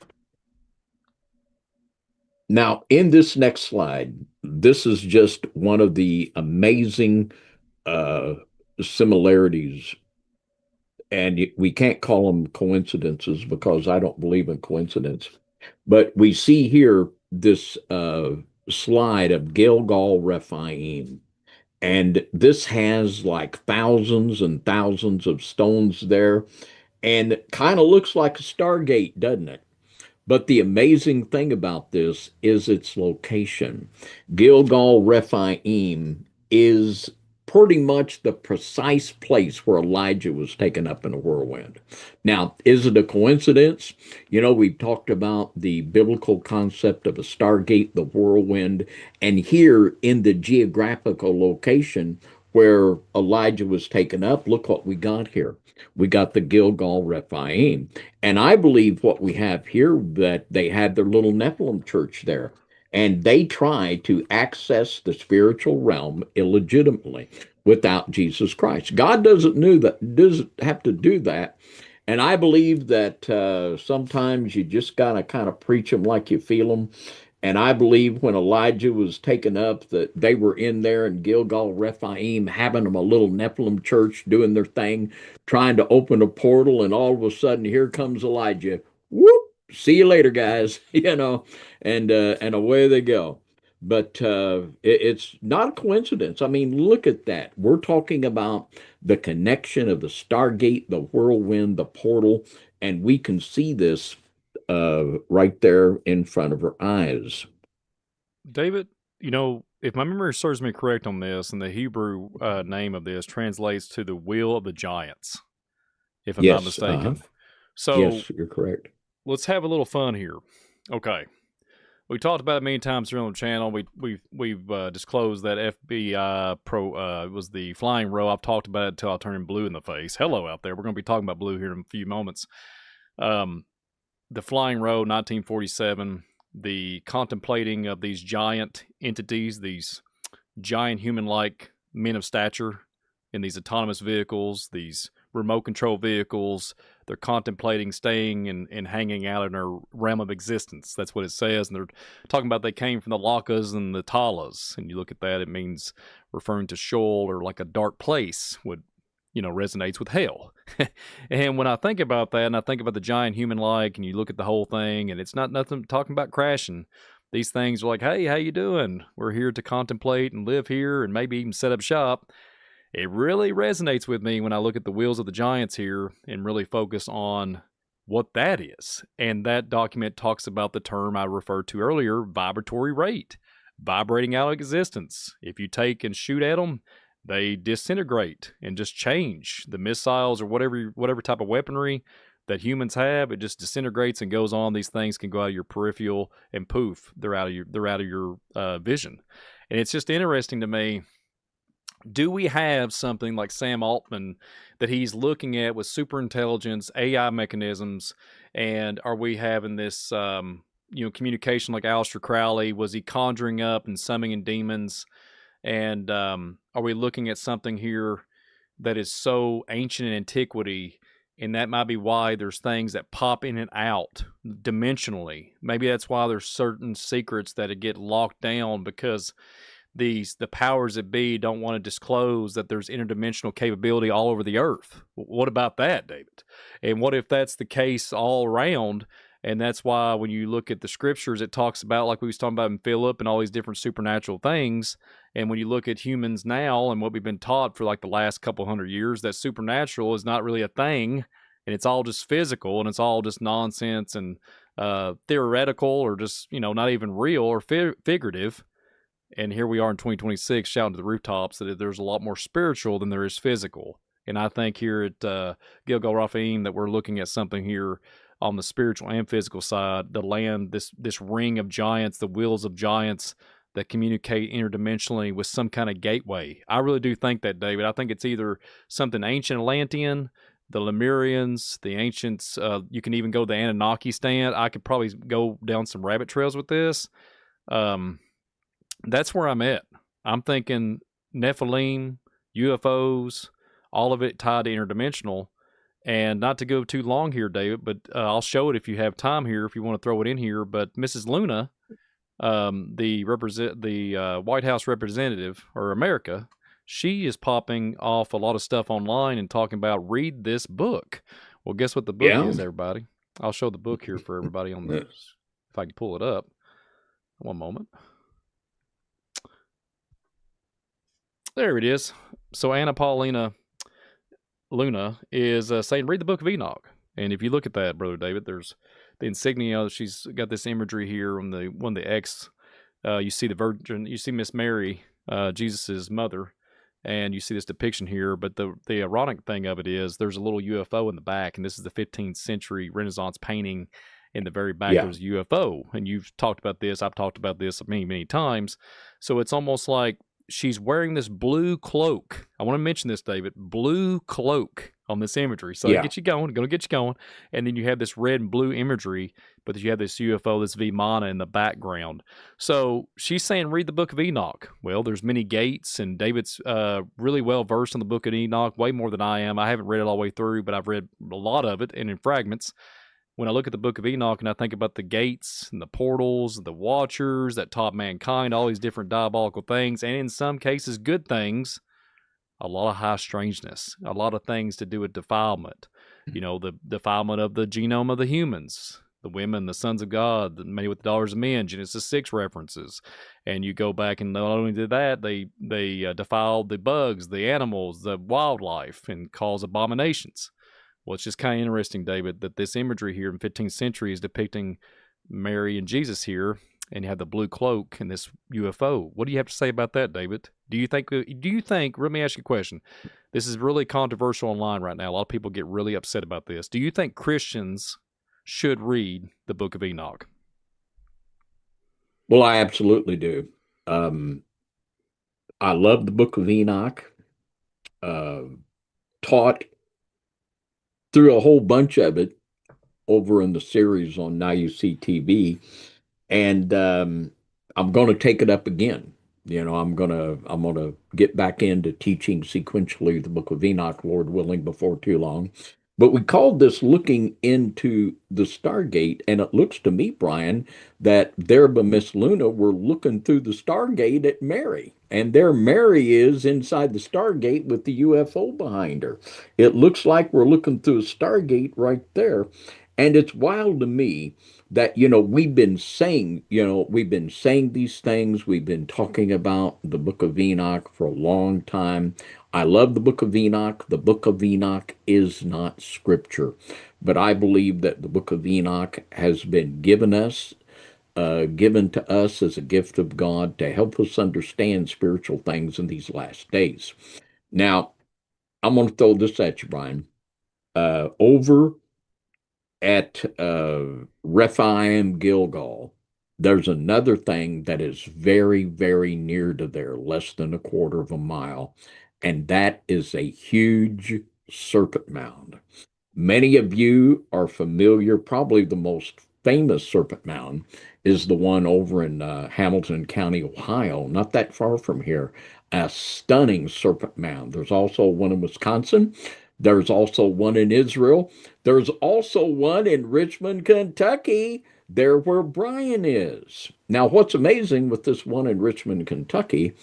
Now, in this next slide, this is just one of the amazing uh, similarities, and we can't call them coincidences because I don't believe in coincidence. But we see here this slide of Gilgal Rephaim, and this has like thousands and thousands of stones there, and kind of looks like a Stargate, doesn't it? But the amazing thing about this is its location. Gilgal Rephaim is pretty much the precise place where Elijah was taken up in a whirlwind. Now, is it a coincidence? You know, we've talked about the biblical concept of a stargate, the whirlwind, and here in the geographical location where Elijah was taken up, look what we got here. We got the Gilgal Rephaim. And I believe what we have here, that they had their little Nephilim church there, and they try to access the spiritual realm illegitimately without Jesus Christ. God doesn't have to do that. And I believe that sometimes you just gotta kind of preach them like you feel them. And I believe when Elijah was taken up, that they were in there in Gilgal Rephaim having them a little Nephilim church doing their thing, trying to open a portal, and all of a sudden here comes Elijah. Whoop! See you later, guys. And away they go. But it's not a coincidence. I mean, look at that. We're talking about the connection of the Stargate, the whirlwind, the portal, and we can see this right there in front of our eyes. David, you know, if my memory serves me correct on this, and the Hebrew name of this translates to the will of the giants, if I'm not Yes, mistaken. So yes, you're correct. let's have a little fun here. Okay. We talked about it many times here on the channel. We've disclosed that FBI Pro was the flying row. I've talked about it until I turn blue in the face. Hello out there. We're going to be talking about blue here in a few moments. The flying row, 1947, the contemplating of these giant entities, these giant human-like men of stature in these autonomous vehicles, these remote control vehicles. They're contemplating staying and hanging out in our realm of existence. That's what it says. And they're talking about they came from the Lakas and the Talas. And you look at that, it means referring to Sheol, or like a dark place, would, you know, resonates with hell. And when I think about that, and I think about the giant human-like, and you look at the whole thing, and it's not nothing talking about crashing. These things are like, hey, how you doing? We're here to contemplate and live here and maybe even set up shop. It really resonates with me when I look at the wheels of the giants here and really focus on what that is. And that document talks about the term I referred to earlier, vibratory rate, vibrating out of existence. If you take and shoot at them, they disintegrate and just change. The missiles or whatever type of weaponry that humans have, it just disintegrates and goes on. These things can go out of your peripheral, and poof, they're out of your vision. And it's just interesting to me. Do we have something like Sam Altman that he's looking at with superintelligence, AI mechanisms, and are we having this, communication like Aleister Crowley? Was he conjuring up and summoning demons? And are we looking at something here that is so ancient in antiquity, and that might be why there's things that pop in and out dimensionally? Maybe that's why there's certain secrets that get locked down, because the powers that be don't want to disclose that there's interdimensional capability all over the earth. What about that, David? And what if that's the case all around? And that's why when you look at the scriptures, it talks about, like we was talking about in Philip, and all these different supernatural things. And when you look at humans now and what we've been taught for like the last couple hundred years, that supernatural is not really a thing, and it's all just physical, and it's all just nonsense and theoretical, or just, not even real or figurative. And here we are in 2026 shouting to the rooftops that there's a lot more spiritual than there is physical. And I think here at Gilgal Raphaim that we're looking at something here on the spiritual and physical side, the land, this ring of giants, the wheels of giants that communicate interdimensionally with some kind of gateway. I really do think that, David. I think it's either something ancient Atlantean, the Lemurians, the ancients. You can even go the Anunnaki stand. I could probably go down some rabbit trails with this. That's where I'm at. I'm thinking Nephilim, UFOs, all of it tied to interdimensional. And not to go too long here, David, but I'll show it if you have time here, if you want to throw it in here. But Mrs. Luna, the White House representative, or America, she is popping off a lot of stuff online and talking about read this book. Well, guess what the book is, everybody? I'll show the book here for everybody on this, if I can pull it up. One moment. There it is. So Anna Paulina Luna is saying, read the book of Enoch. And if you look at that, Brother David, there's the insignia. She's got this imagery here on the one of the X. You see the Virgin, you see Miss Mary, Jesus's mother, and you see this depiction here. But the ironic thing of it is there's a little UFO in the back, and this is the 15th century Renaissance painting. In the very back, there's a UFO. And you've talked about this. I've talked about this many, many times. So it's almost like she's wearing this blue cloak. I want to mention this, David. Blue cloak on this imagery. So get you going. Going to get you going. And then you have this red and blue imagery, but you have this UFO, this Vimana in the background. So she's saying, read the book of Enoch. Well, there's many gates, and David's really well versed in the book of Enoch, way more than I am. I haven't read it all the way through, but I've read a lot of it and in fragments. When I look at the book of Enoch and I think about the gates and the portals, the watchers that taught mankind all these different diabolical things, and in some cases good things, a lot of high strangeness, a lot of things to do with defilement. You know, the defilement of the genome of the humans, the women, the sons of God, many with the daughters of men, Genesis 6 references. And you go back and not only did that, they defiled the bugs, the animals, the wildlife, and caused abominations. Well, it's just kind of interesting, David, that this imagery here in 15th century is depicting Mary and Jesus here, and you have the blue cloak and this UFO. What do you have to say about that, David? Do you think, let me ask you a question. This is really controversial online right now. A lot of people get really upset about this. Do you think Christians should read the book of Enoch? Well, I absolutely do. I love the book of Enoch. Taught through a whole bunch of it over in the series on Now You See TV, and I'm going to take it up again. You know, I'm gonna get back into teaching sequentially the book of Enoch, Lord willing, before too long. But we called this looking into the Stargate, and it looks to me, Brian, that there by Miss Luna, we're looking through the Stargate at Mary. And there Mary is inside the Stargate with the UFO behind her. It looks like we're looking through a Stargate right there. And it's wild to me that, we've been saying these things. We've been talking about the book of Enoch for a long time. I love the book of Enoch. The book of Enoch is not scripture, but I believe that the book of Enoch has been given to us as a gift of God to help us understand spiritual things in these last days. Now, I'm going to throw this at you, Brian. Over at Rephaim Gilgal, there's another thing that is very, very near to there, less than a quarter of a mile, and that is a huge serpent mound. Many of you are familiar, probably the most famous serpent mound is the one over in Hamilton County, Ohio, not that far from here. A stunning serpent mound. There's also one in Wisconsin. There's also one in Israel. There's also one in Richmond, Kentucky, there where Brian is. Now, what's amazing with this one in Richmond, Kentucky,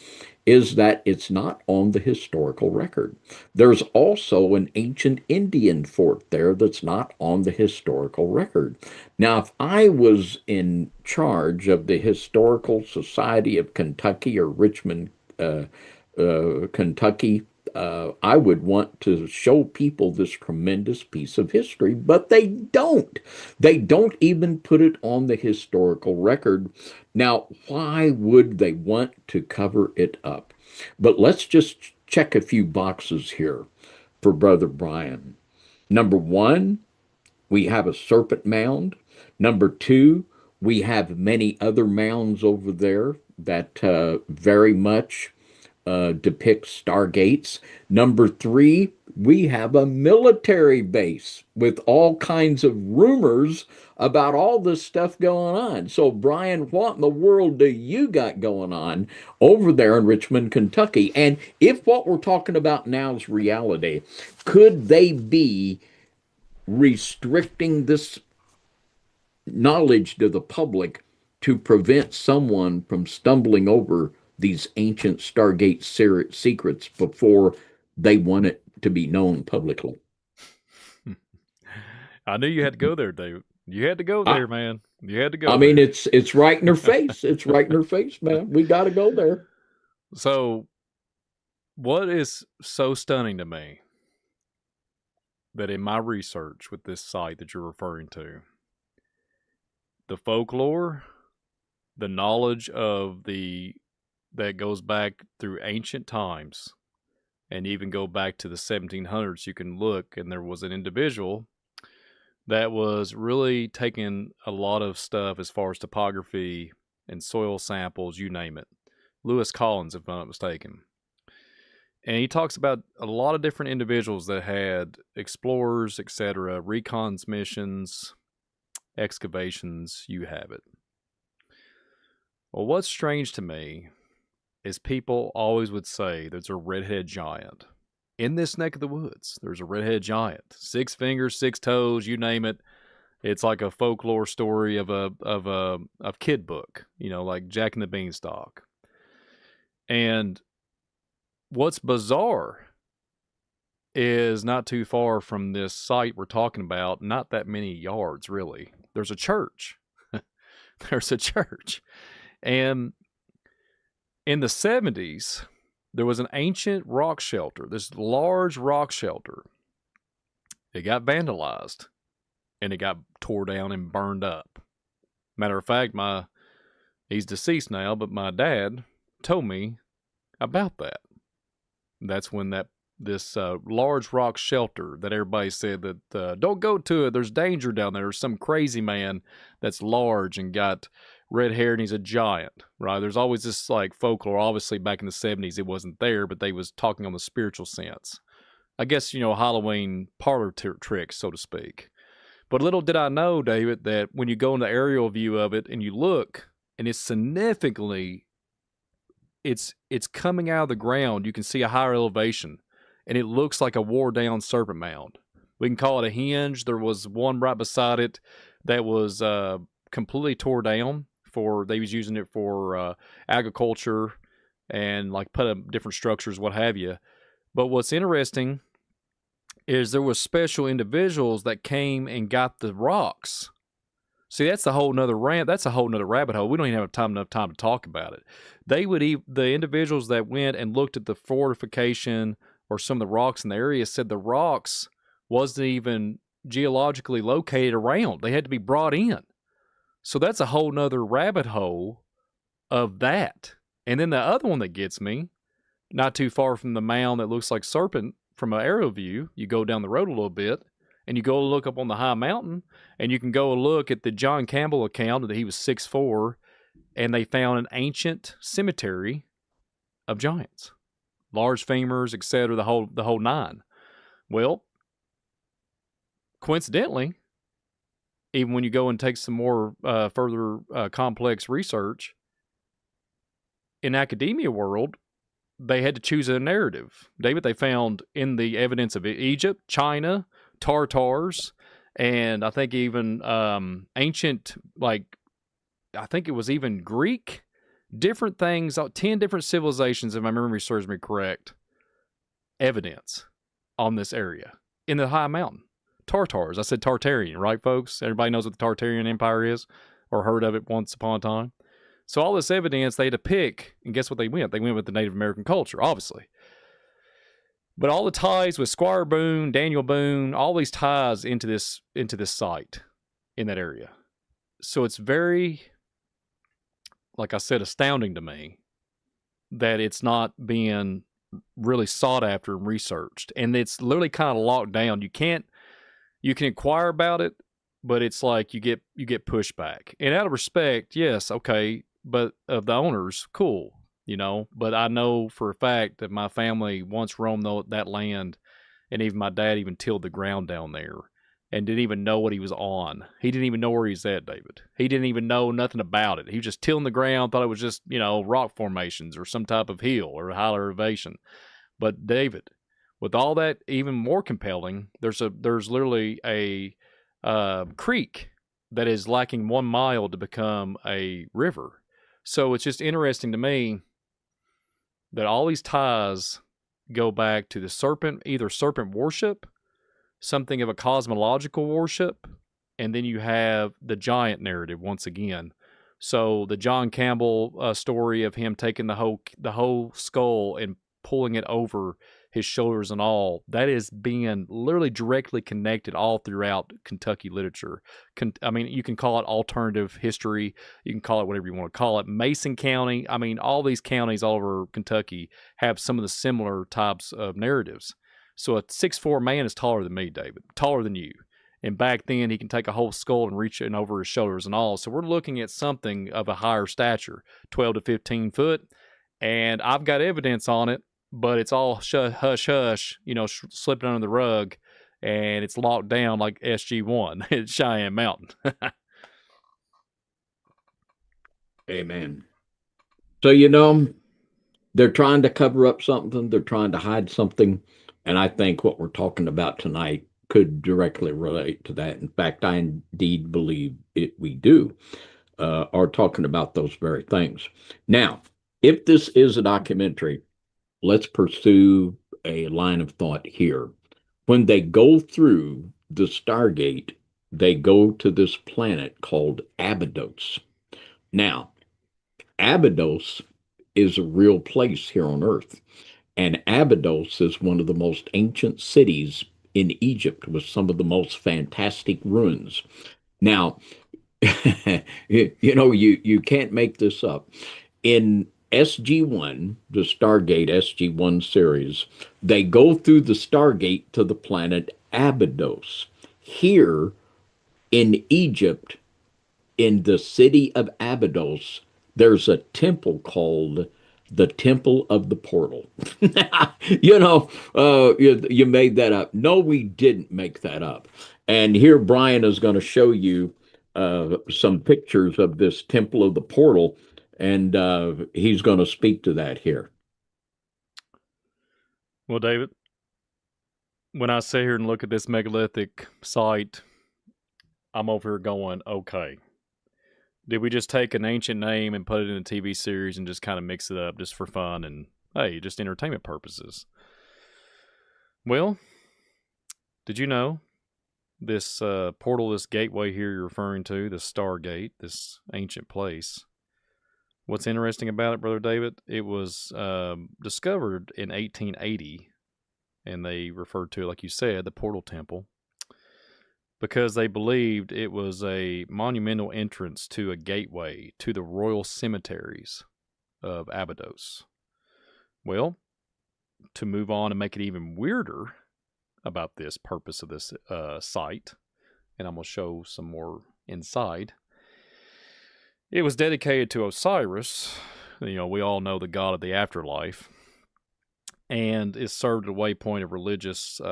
is that it's not on the historical record. There's also an ancient Indian fort there that's not on the historical record. Now, if I was in charge of the Historical Society of Kentucky or Richmond, Kentucky, I would want to show people this tremendous piece of history, but they don't. They don't even put it on the historical record. Now, why would they want to cover it up? But let's just check a few boxes here. for Brother Brian. Number one, we have a serpent mound. Number two, we have many other mounds over there that very much depict Stargates. Number three, we have a military base with all kinds of rumors about all this stuff going on. So, Brian, what in the world do you got going on over there in Richmond, Kentucky? And if what we're talking about now is reality, could they be restricting this knowledge to the public to prevent someone from stumbling over these ancient Stargate secrets before they want it to be known publicly? I knew you had to go there, David. You had to go there, man. You had to go I mean, there. it's right in their face. It's right in their face, man. We got to go there. So, what is so stunning to me that in my research with this site that you're referring to, the folklore, the knowledge of that goes back through ancient times and even go back to the 1700s, you can look, and there was an individual that was really taking a lot of stuff as far as topography and soil samples, you name it. Lewis Collins, if I'm not mistaken. And he talks about a lot of different individuals that had explorers, etc., recons missions, excavations, you have it. Well, what's strange to me is people always would say there's a redhead giant. In this neck of the woods, there's a redhead giant. 6 fingers, 6 toes, you name it. It's like a folklore story of a kid book, like Jack and the Beanstalk. And what's bizarre is not too far from this site we're talking about, not that many yards really. There's a church. There's a church. And in the 70s, there was an ancient rock shelter, this large rock shelter. It got vandalized and it got tore down and burned up. Matter of fact, he's deceased now, but my dad told me about that. That's when this large rock shelter that everybody said that don't go to it, there's danger down there. There's some crazy man that's large and got red hair and he's a giant, right? There's always this like folklore. Obviously back in the 70s it wasn't there, but they was talking on the spiritual sense. I guess, Halloween parlor tricks, so to speak. But little did I know, David, that when you go in the aerial view of it and you look, and it's significantly, it's coming out of the ground, you can see a higher elevation, and it looks like a wore down serpent mound. We can call it a hinge. There was one right beside it that was completely tore down. They was using it for agriculture and like put up different structures, what have you. But what's interesting is there was special individuals that came and got the rocks. See, that's a whole nother that's a whole nother rabbit hole. We don't even have enough time to talk about it. The individuals that went and looked at the fortification or some of the rocks in the area said the rocks wasn't even geologically located around. They had to be brought in. So that's a whole nother rabbit hole of that. And then the other one that gets me, not too far from the mound that looks like serpent from an aerial view, you go down the road a little bit and you go look up on the high mountain and you can go look at the John Campbell account that he was 6'4", and they found an ancient cemetery of giants, large femurs, etc., the whole nine. Well, coincidentally, even when you go and take some more further complex research, in academia world, they had to choose a narrative. David, they found in the evidence of Egypt, China, Tartars, and I think even ancient, I think it was even Greek, different things, 10 different civilizations, if my memory serves me correct, evidence on this area in the high mountain. Tartars. I said Tartarian, right, folks? Everybody knows what the Tartarian Empire is or heard of it once upon a time. So all this evidence, they had to pick, and guess what they went? They went with the Native American culture, obviously. But all the ties with Squire Boone, Daniel Boone, all these ties into this site in that area. So it's very, like I said, astounding to me that it's not being really sought after and researched, and it's literally kind of locked down. You can inquire about it, but it's like you get pushback. And out of respect, yes, okay, but of the owners, cool, But I know for a fact that my family once roamed that land, and even my dad even tilled the ground down there, and didn't even know what he was on. He didn't even know where he's at, David. He didn't even know nothing about it. He was just tilling the ground, thought it was just, rock formations or some type of hill or high elevation. But David, with all that even more compelling, there's literally a creek that is lacking 1 mile to become a river. So it's just interesting to me that all these ties go back to the either serpent worship, something of a cosmological worship, and then you have the giant narrative once again. So the John Campbell story of him taking the whole skull and pulling it over his shoulders and all, that is being literally directly connected all throughout Kentucky literature. I mean, you can call it alternative history. You can call it whatever you want to call it. Mason County, I mean, all these counties all over Kentucky have some of the similar types of narratives. So a 6'4" man is taller than me, David, taller than you. And back then, he can take a whole skull and reach it over his shoulders and all. So we're looking at something of a higher stature, 12 to 15 foot. And I've got evidence on it, but it's all hush, hush, slipping under the rug. And it's locked down like SG-1 at Cheyenne Mountain. Amen. So, they're trying to cover up something. They're trying to hide something. And I think what we're talking about tonight could directly relate to that. In fact, I indeed believe we do, are talking about those very things. Now, if this is a documentary, let's pursue a line of thought here. When they go through the Stargate, they go to this planet called Abydos. Now, Abydos is a real place here on Earth. And Abydos is one of the most ancient cities in Egypt with some of the most fantastic ruins. Now, you can't make this up. In SG-1, the Stargate SG-1 series, they go through the Stargate to the planet Abydos. Here in Egypt, in the city of Abydos, there's a temple called the Temple of the Portal. You made that up. No, we didn't make that up. And here Brian is going to show you some pictures of this Temple of the Portal, and he's going to speak to that here. Well, David, when I sit here and look at this megalithic site, I'm over here going, okay, did we just take an ancient name and put it in a TV series and just kind of mix it up just for fun and, hey, just entertainment purposes? Well, did you know this portal, this gateway here you're referring to, the Stargate, this ancient place, what's interesting about it, Brother David, it was discovered in 1880, and they referred to it, like you said, the Portal Temple, because they believed it was a monumental entrance to a gateway to the royal cemeteries of Abydos. Well, to move on and make it even weirder about this purpose of this site, and I'm going to show some more inside, it was dedicated to Osiris. We all know the god of the afterlife, and it served as a waypoint of religious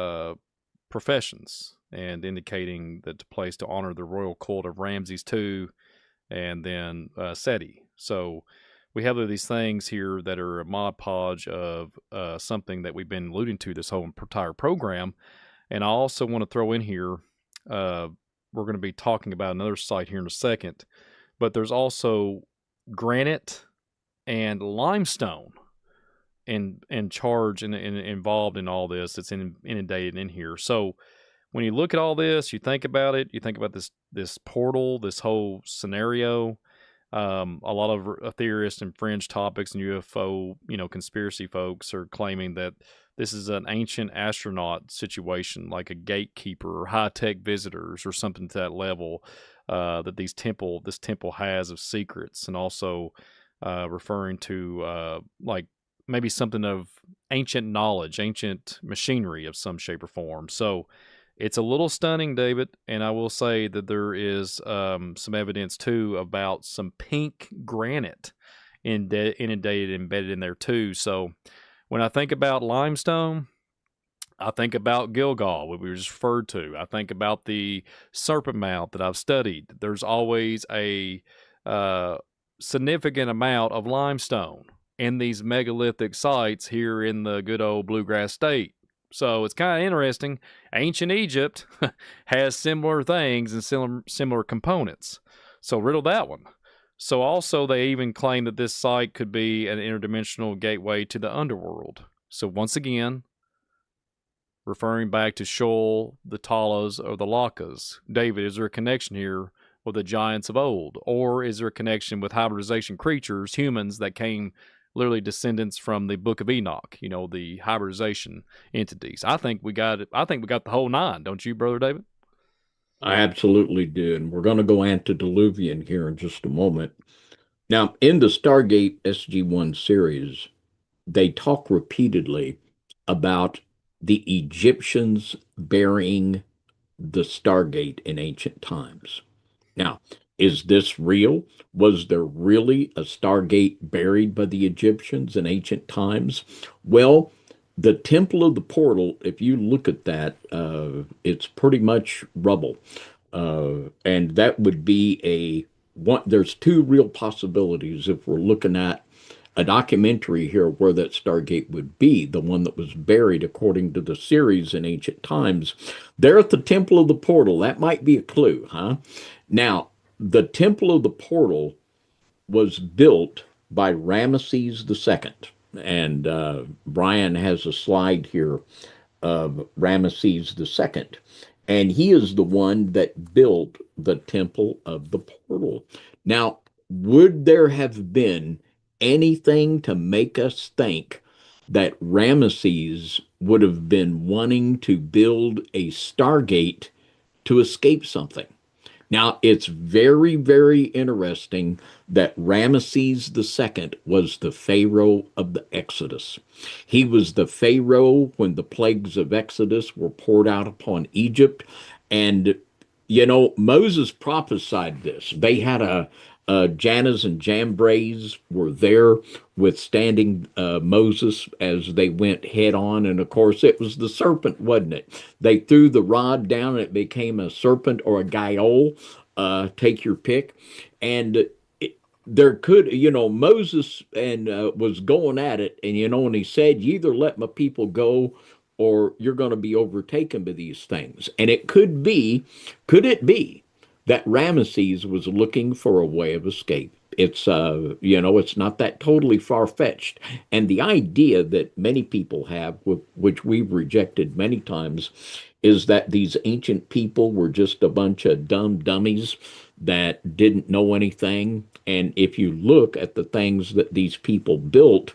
professions, and indicating that the place to honor the royal cult of Ramses II and then Seti. So we have these things here that are a mod podge of something that we've been alluding to this whole entire program. And I also want to throw in here, we're going to be talking about another site here in a second, but there's also granite and limestone in charge and involved in all this. It's inundated in here. So when you look at all this, you think about it, you think about this portal, this whole scenario. A lot of theorists and fringe topics and UFO, conspiracy folks are claiming that this is an ancient astronaut situation, like a gatekeeper or high-tech visitors or something to that level, that this temple has of secrets, and also referring to like maybe something of ancient knowledge, ancient machinery of some shape or form. So it's a little stunning, David, and I will say that there is some evidence too about some pink granite inundated, embedded in there too. So when I think about limestone, I think about Gilgal, what we just referred to. I think about the serpent mount that I've studied. There's always a significant amount of limestone in these megalithic sites here in the good old bluegrass state. So it's kind of interesting. Ancient Egypt has similar things and similar components. So riddle that one. So also they even claim that this site could be an interdimensional gateway to the underworld. So once again, referring back to Sheol, the Talas, or the Lakas. David, is there a connection here with the giants of old? Or is there a connection with hybridization creatures, humans that came literally descendants from the Book of Enoch, the hybridization entities? I think we got it. I think we got the whole nine, don't you, Brother David? I absolutely do. And we're going to go antediluvian here in just a moment. Now, in the Stargate SG-1 series, they talk repeatedly about the Egyptians burying the Stargate in ancient times. Now, is this real? Was there really a Stargate buried by the Egyptians in ancient times? Well, the Temple of the Portal, if you look at that, it's pretty much rubble. And that would be there's two real possibilities if we're looking at a documentary here where that Stargate would be, the one that was buried according to the series in ancient times. There at the Temple of the Portal, that might be a clue, huh? Now, the Temple of the Portal was built by Ramesses II. And Brian has a slide here of Ramesses II. And he is the one that built the Temple of the Portal. Now, would there have been anything to make us think that Ramesses would have been wanting to build a Stargate to escape something? Now, it's very, very interesting that Ramesses II was the Pharaoh of the Exodus. He was the Pharaoh when the plagues of Exodus were poured out upon Egypt. And, Moses prophesied this. They had Jannes and Jambres were there withstanding Moses as they went head on. And of course, it was the serpent, wasn't it? They threw the rod down and it became a serpent or a gayol. Take your pick. And there could, Moses and was going at it. And, and he said, you either let my people go or you're going to be overtaken by these things. And could it be that Ramesses was looking for a way of escape? It's it's not that totally far-fetched. And the idea that many people have, which we've rejected many times, is that these ancient people were just a bunch of dumb dummies that didn't know anything. And if you look at the things that these people built,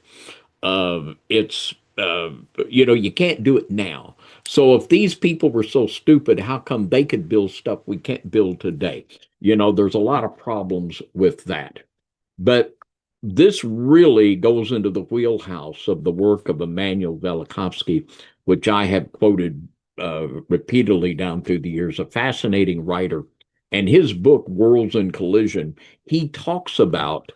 it's you can't do it now. So if these people were so stupid, how come they could build stuff we can't build today? There's a lot of problems with that. But this really goes into the wheelhouse of the work of Immanuel Velikovsky, which I have quoted repeatedly down through the years, a fascinating writer. And his book, Worlds in Collision, he talks about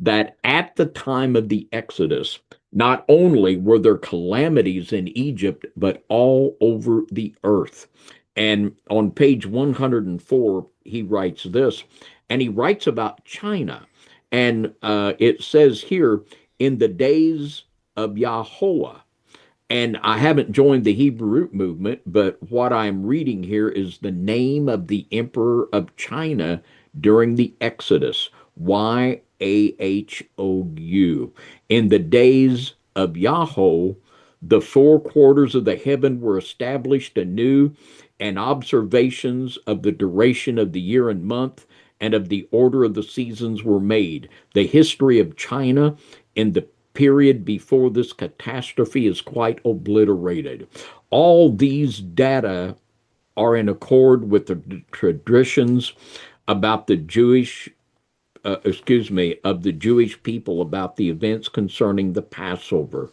that at the time of the Exodus, not only were there calamities in Egypt, but all over the earth. And on page 104, he writes this, and he writes about China. And it says here, in the days of Yahweh. And I haven't joined the Hebrew root movement, but what I'm reading here is the name of the emperor of China during the Exodus, Yahou. In the days of Yahweh, the four quarters of the heaven were established anew, and observations of the duration of the year and month and of the order of the seasons were made. The history of China in the period before this catastrophe is quite obliterated. All these data are in accord with the traditions about the Jewish of the Jewish people about the events concerning the Passover.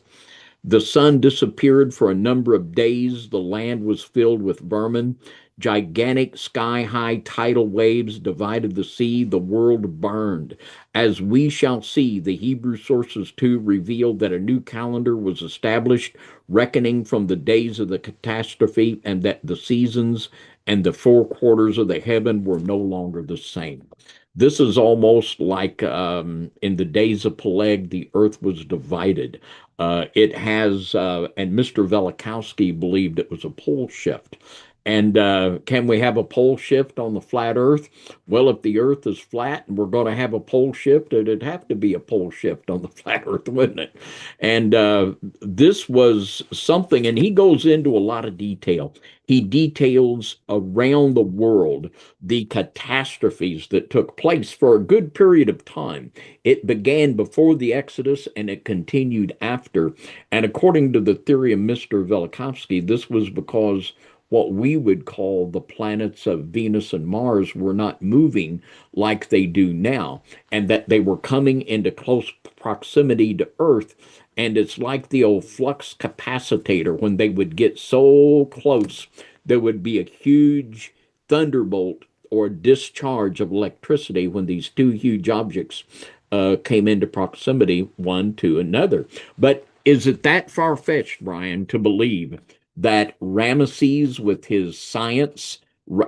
The sun disappeared for a number of days. The land was filled with vermin. Gigantic sky high tidal waves divided the sea. The world burned. As we shall see, the Hebrew sources too revealed that a new calendar was established, reckoning from the days of the catastrophe, and that the seasons and the four quarters of the heaven were no longer the same. This is almost like in the days of Peleg, the earth was divided. It has, and Mr. Velikowski believed it was a pole shift. And can we have a pole shift on the flat earth? Well, if the earth is flat and we're going to have a pole shift, it'd have to be a pole shift on the flat earth, wouldn't it? And this was something, and he goes into a lot of detail. He details around the world the catastrophes that took place for a good period of time. It began before the Exodus and it continued after. And according to the theory of Mr. Velikovsky, this was because what we would call the planets of Venus and Mars were not moving like they do now, and that they were coming into close proximity to Earth. And it's like the old flux capacitor. When they would get so close, there would be a huge thunderbolt or discharge of electricity when these two huge objects came into proximity one to another. But is it that far-fetched, Brian, to believe that Ramesses, with his science,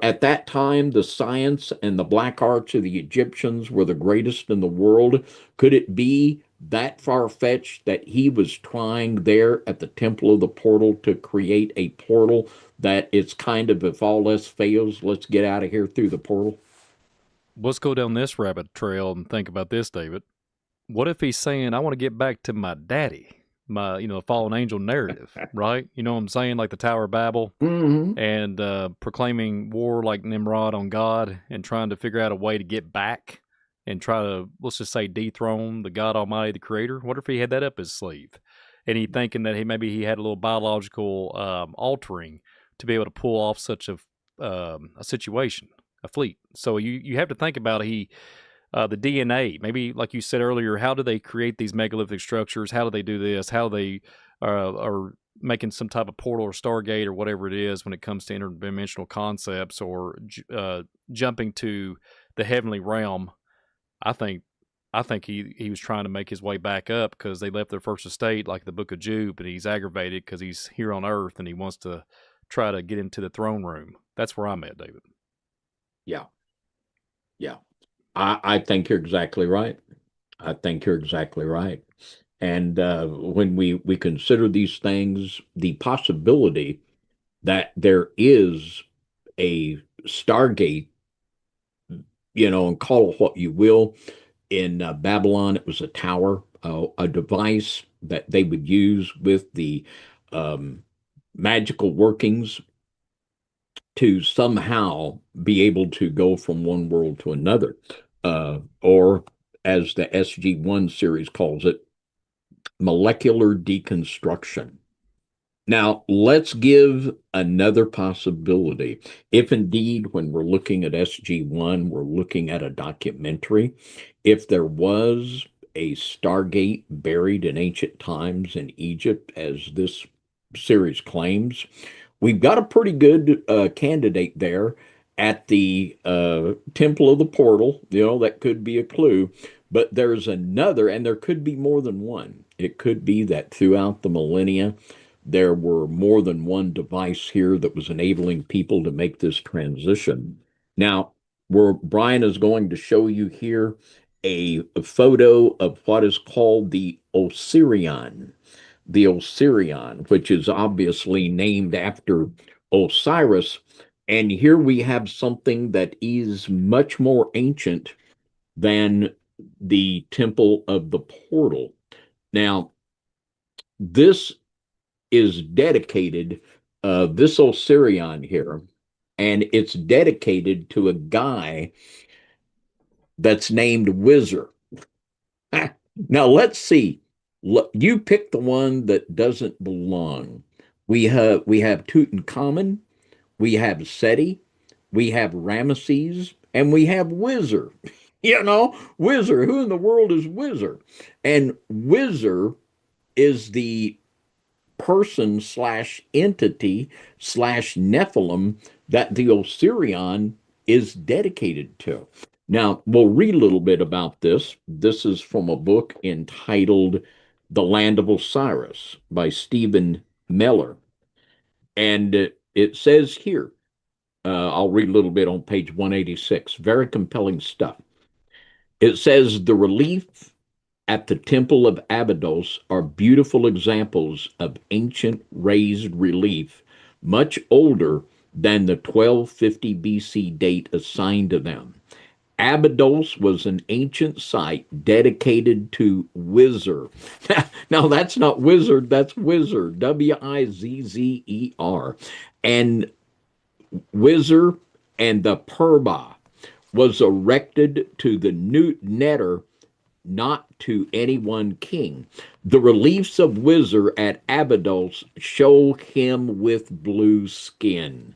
at that time, the science and the black arts of the Egyptians were the greatest in the world? Could it be that far-fetched that he was trying there at the Temple of the Portal to create a portal that it's kind of, if all else fails, let's get out of here through the portal? Let's go down this rabbit trail and think about this, David. What if he's saying, I want to get back to my daddy, my, fallen angel narrative, right? You know what I'm saying? Like the Tower of Babel, and proclaiming war like Nimrod on God and trying to figure out a way to get back and try to, let's just say, dethrone the God Almighty, the Creator. What if he had that up his sleeve? And he thinking that maybe he had a little biological altering to be able to pull off such a situation, a fleet. So you have to think about the DNA, maybe like you said earlier, how do they create these megalithic structures? How do they do this? How they are making some type of portal or Stargate or whatever it is when it comes to interdimensional concepts or jumping to the heavenly realm. I think he was trying to make his way back up because they left their first estate like the book of Jude, but he's aggravated because he's here on earth and he wants to try to get into the throne room. That's where I'm at, David. Yeah. Yeah. I think you're exactly right. I think you're exactly right. And when we consider these things, the possibility that there is a Stargate, and call it what you will. In Babylon, it was a tower, a device that they would use with the magical workings to somehow be able to go from one world to another. Or as the SG1 series calls it, molecular deconstruction. Now, let's give another possibility. If indeed, when we're looking at SG1, we're looking at a documentary, if there was a Stargate buried in ancient times in Egypt, as this series claims, we've got a pretty good candidate there at the Temple of the Portal. That could be a clue. But there's another, and there could be more than one. It could be that throughout the millennia, there were more than one device here that was enabling people to make this transition. Now, where Brian is going to show you here a photo of what is called the Osirion, which is obviously named after Osiris. And here we have something that is much more ancient than the Temple of the Portal. Now, this is dedicated, this Osirion here, and it's dedicated to a guy that's named Wizard. Now, let's see. You pick the one that doesn't belong. We have Tutankhamun, we have Seti, we have Ramesses, and we have Wizard. Whizzer. Who in the world is Whizzer? And Whizzer is the person slash entity slash Nephilim that the Osirion is dedicated to. Now, we'll read a little bit about this. This is from a book entitled The Land of Osiris by Stephen Meller. And it says here, I'll read a little bit on page 186. Very compelling stuff. It says the relief at the Temple of Abydos are beautiful examples of ancient raised relief, much older than the 1250 BC date assigned to them. Abydos was an ancient site dedicated to Whizzer. Now, that's not wizard, that's Whizzer, Wizzer. And Whizzer and the Perba was erected to the netter, not to any one king. The reliefs of Whizzer at Abydos show him with blue skin.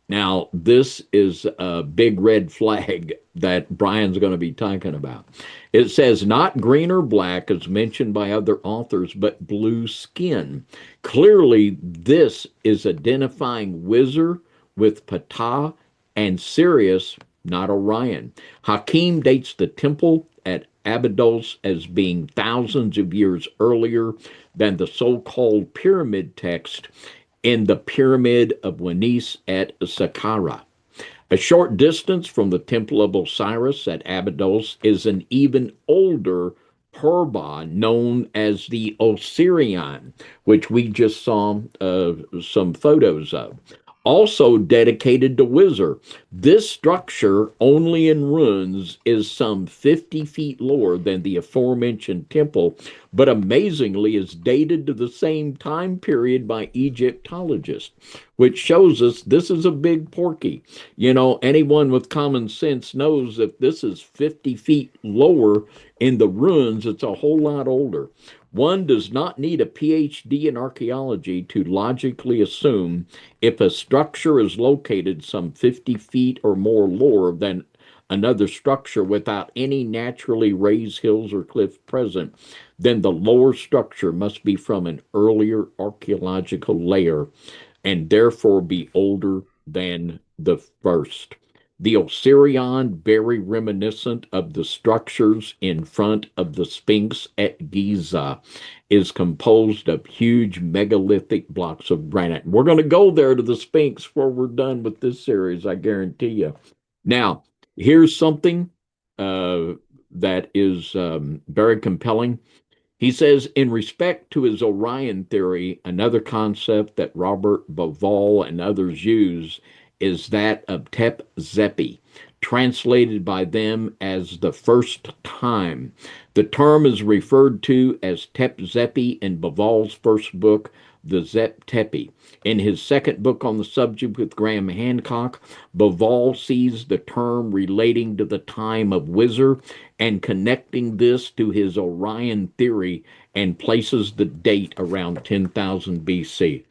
Now, this is a big red flag that Brian's going to be talking about. It says not green or black as mentioned by other authors, but blue skin. Clearly, this is identifying Whizzer with Ptah and Sirius, not Orion. Hakim dates the temple at Abydos as being thousands of years earlier than the so-called pyramid text in the Pyramid of Wanis at Saqqara. A short distance from the Temple of Osiris at Abydos is an even older Perba known as the Osirion, which we just saw some photos of. Also dedicated to Whizzer. This structure, only in ruins, is some 50 feet lower than the aforementioned temple, but amazingly is dated to the same time period by Egyptologists, which shows us this is a big porky. Anyone with common sense knows if this is 50 feet lower in the ruins, it's a whole lot older. One does not need a PhD in archaeology to logically assume if a structure is located some 50 feet or more lower than another structure without any naturally raised hills or cliffs present, then the lower structure must be from an earlier archaeological layer and therefore be older than the first. The Osirion, very reminiscent of the structures in front of the Sphinx at Giza, is composed of huge megalithic blocks of granite. We're going to go there to the Sphinx before we're done with this series, I guarantee you. Now, here's something that is very compelling. He says, in respect to his Orion theory, another concept that Robert Bauval and others use is that of Tep Zepi, translated by them as the first time. The term is referred to as Tep Zepi in Bauval's first book, The Zep Tepi. In his second book on the subject with Graham Hancock, Bauval sees the term relating to the time of Whizzer and connecting this to his Orion theory and places the date around 10,000 BC.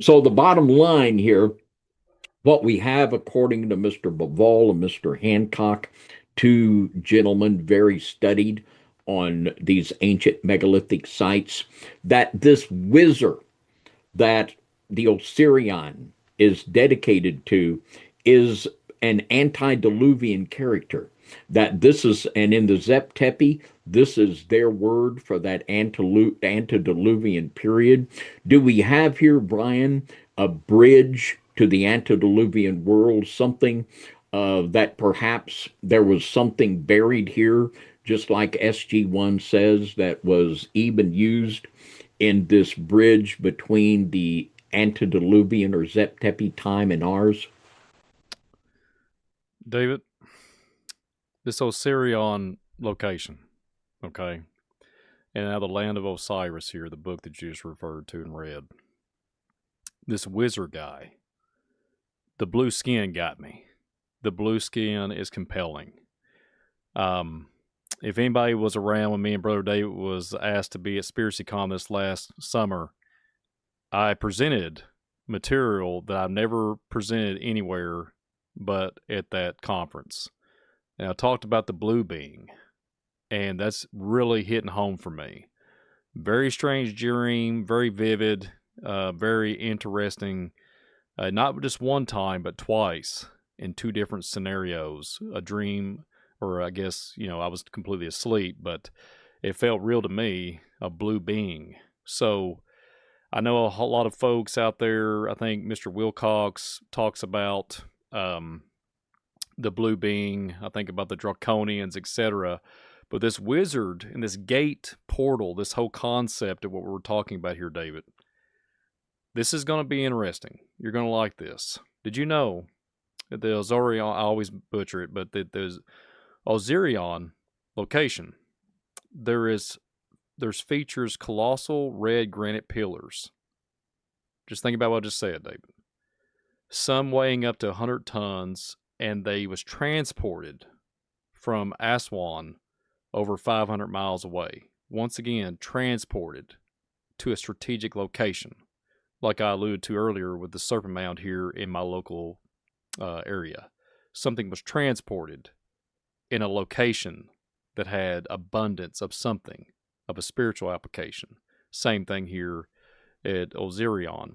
So the bottom line here, what we have, according to Mr. Bauval and Mr. Hancock, two gentlemen very studied on these ancient megalithic sites, that this Whizzer that the Osirion is dedicated to is an antediluvian character. That this is, and in the Zep Tepi, this is their word for that antediluvian period. Do we have here, Brian, a bridge to the antediluvian world, something that perhaps there was something buried here, just like SG1 says, that was even used in this bridge between the antediluvian or Zep Tepi time and ours? David, this Osirion location, okay, and now the Land of Osiris here, the book that you just referred to and read. This Whizzer guy, the blue skin got me. The blue skin is compelling. If anybody was around when me and Brother David was asked to be at SpiracyCon this last summer, I presented material that I've never presented anywhere but at that conference. Now, I talked about the blue being, and that's really hitting home for me. Very strange dream, very vivid, very interesting. Not just one time, but twice in two different scenarios. A dream, or I guess, I was completely asleep, but it felt real to me, a blue being. So I know a whole lot of folks out there. I think Mr. Wilcox talks about the blue being. I think about the Draconians, etc. But this wizard and this gate portal, this whole concept of what we're talking about here, David, this is going to be interesting. You're going to like this. Did you know that the Ozorion, I always butcher it, but that there's Ozirion location, there's features colossal red granite pillars. Just think about what I just said, David. Some weighing up to 100 tons, and they was transported from Aswan over 500 miles away. Once again, transported to a strategic location, like I alluded to earlier with the serpent mound here in my local area. Something was transported in a location that had abundance of something, of a spiritual application. Same thing here at Ozirion.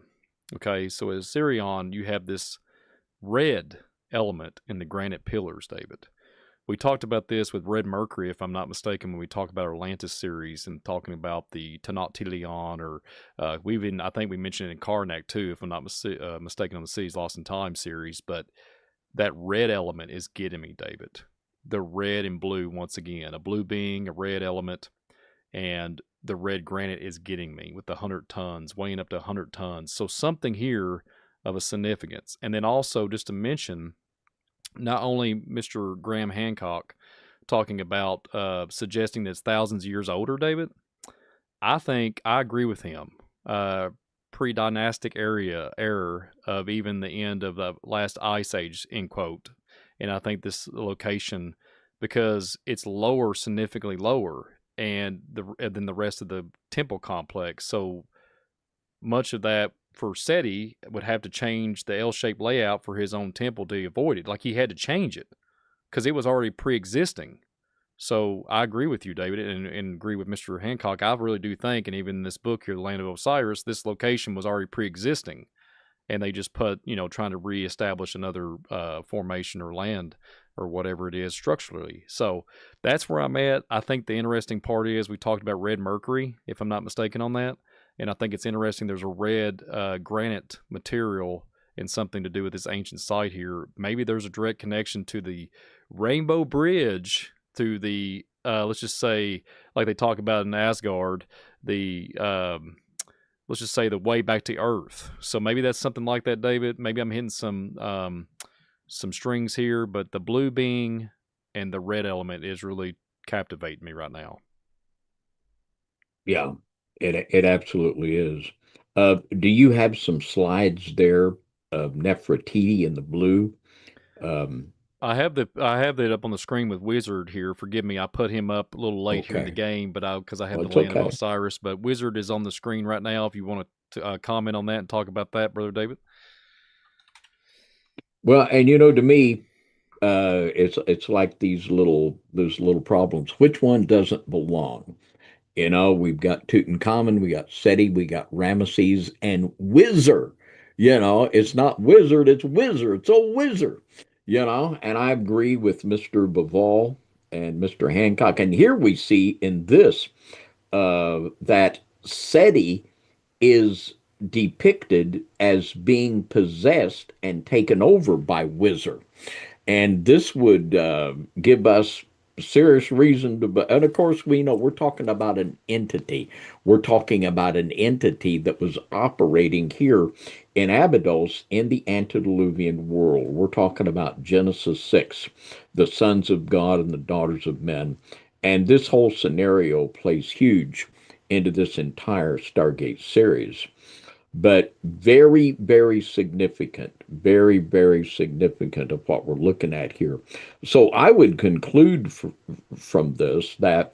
Okay, so at Ozirion, you have this red element in the granite pillars, David. We talked about this with Red Mercury, if I'm not mistaken, when we talked about our Atlantis series and talking about the Tenochtitlan, or I think we mentioned it in Karnak too, if I'm not mistaken, on the Cities Lost in Time series. But that red element is getting me, David. The red and blue, once again, a blue being, a red element, and the red granite is getting me with the 100 tons, weighing up to 100 tons. So something here of a significance. And then also, just to mention, not only Mr. Graham Hancock talking about suggesting that it's thousands of years older, David, I think I agree with him. Pre-dynastic era of even the end of the last ice age, end quote. And I think this location, because it's lower, significantly lower, and than the rest of the temple complex. So much of that for Seti would have to change the L-shaped layout for his own temple to avoid it. Like, he had to change it because it was already pre-existing. So I agree with you, David, and agree with Mr. Hancock. I really do think, and even in this book here, The Land of Osiris, this location was already pre-existing. And they just put, trying to reestablish another formation or land or whatever it is structurally. So that's where I'm at. I think the interesting part is we talked about red mercury, if I'm not mistaken on that. And I think it's interesting there's a red granite material and something to do with this ancient site here. Maybe there's a direct connection to the Rainbow Bridge, to the, let's just say, like they talk about in Asgard, the... let's just say the way back to Earth. So maybe that's something like that, David. Maybe I'm hitting some strings here, but the blue being and the red element is really captivating me right now. Yeah, it absolutely is. Do you have some slides there of Nefertiti in the blue? I have that up on the screen with Wizard here. Forgive me, I put him up a little late here in the Okay. game, but because I had Well, the it's Land of okay. Osiris. But Wizard is on the screen right now. If you want to comment on that and talk about that, Brother David. Well, and to me, it's like those little problems. Which one doesn't belong? We've got Tutankhamun, we got Seti, we got Ramesses, and Wizard. It's not wizard, it's wizard. It's a wizard. And I agree with Mr. Bavall and Mr. Hancock. And here we see in this that Seti is depicted as being possessed and taken over by wizard. And this would give us serious reason to, and of course, we know we're talking about an entity. We're talking about an entity that was operating here in Abydos in the antediluvian world. We're talking about Genesis 6, the sons of God and the daughters of men. And this whole scenario plays huge into this entire Stargate series. But very, very significant, very, very significant of what we're looking at here. So I would conclude from this that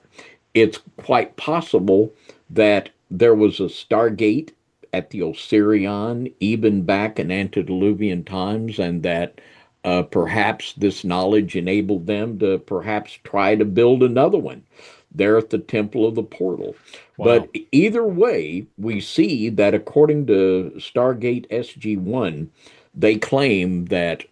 it's quite possible that there was a Stargate at the Osirion, even back in antediluvian times, and that Perhaps this knowledge enabled them to perhaps try to build another one there at the Temple of the Portal. Wow. But either way, we see that according to Stargate SG-1, they claim that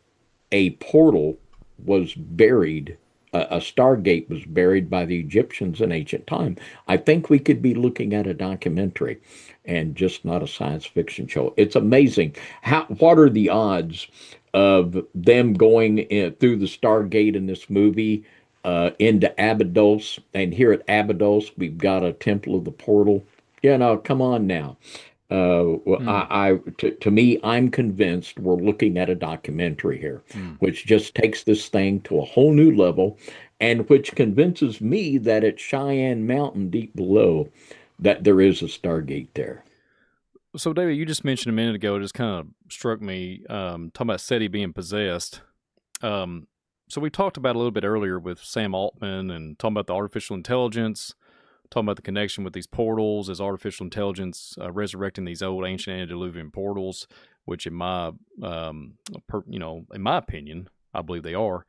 a portal was buried, a Stargate was buried by the Egyptians in ancient time. I think we could be looking at a documentary and just not a science fiction show. It's amazing. What are the odds of them going through the Stargate in this movie into Abydos? And here at Abydos, we've got a Temple of the Portal. Come on now. To me, I'm convinced we're looking at a documentary here, which just takes this thing to a whole new level, and which convinces me that at Cheyenne Mountain, deep below, that there is a Stargate there. So, David, you just mentioned a minute ago, it just kind of struck me, talking about SETI being possessed. So we talked about a little bit earlier with Sam Altman and talking about the artificial intelligence, talking about the connection with these portals as artificial intelligence resurrecting these old ancient antediluvian portals, which in my, in my opinion, I believe they are.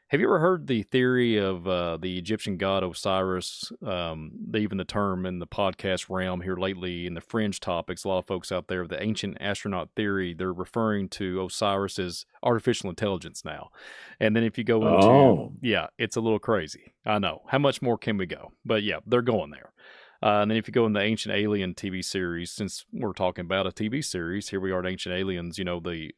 Have you ever heard the theory of the Egyptian god Osiris? Even the term in the podcast realm here lately in the fringe topics, a lot of folks out there, the ancient astronaut theory, they're referring to Osiris as artificial intelligence now. And then if you go into, it's a little crazy. I know. How much more can we go? But yeah, they're going there. And then if you go in the Ancient Alien TV series, since we're talking about a TV series, here we are at Ancient Aliens, the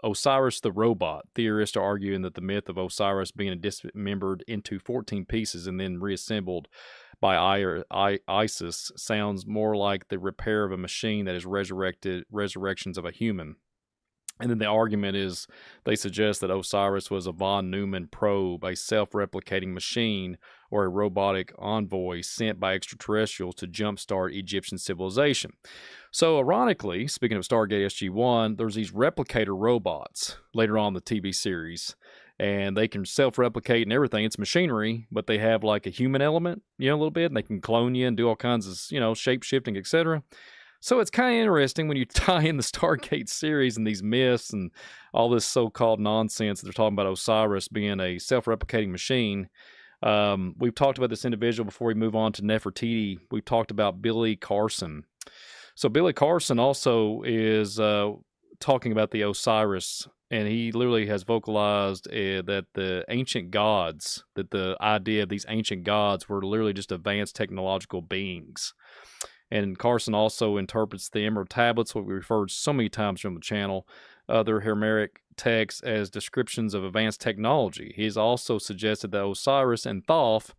Osiris the robot. Theorists are arguing that the myth of Osiris being dismembered into 14 pieces and then reassembled by Isis sounds more like the repair of a machine that is resurrections of a human. And then the argument is they suggest that Osiris was a von Neumann probe, a self-replicating machine, or a robotic envoy sent by extraterrestrials to jumpstart Egyptian civilization. So ironically, speaking of Stargate SG-1, there's these replicator robots later on in the TV series, and they can self-replicate and everything. It's machinery, but they have like a human element, a little bit, and they can clone you and do all kinds of, shape-shifting, etc. So it's kind of interesting when you tie in the Stargate series and these myths and all this so-called nonsense. They're talking about Osiris being a self-replicating machine. We've talked about this individual before we move on to Nefertiti. We've talked about Billy Carson. So Billy Carson also is talking about the Osiris, and he literally has vocalized that the ancient gods, that the idea of these ancient gods were literally just advanced technological beings. And Carson also interprets the Emerald Tablets, what we referred so many times from the channel, other Hermetic texts as descriptions of advanced technology. He has also suggested that Osiris and Thoth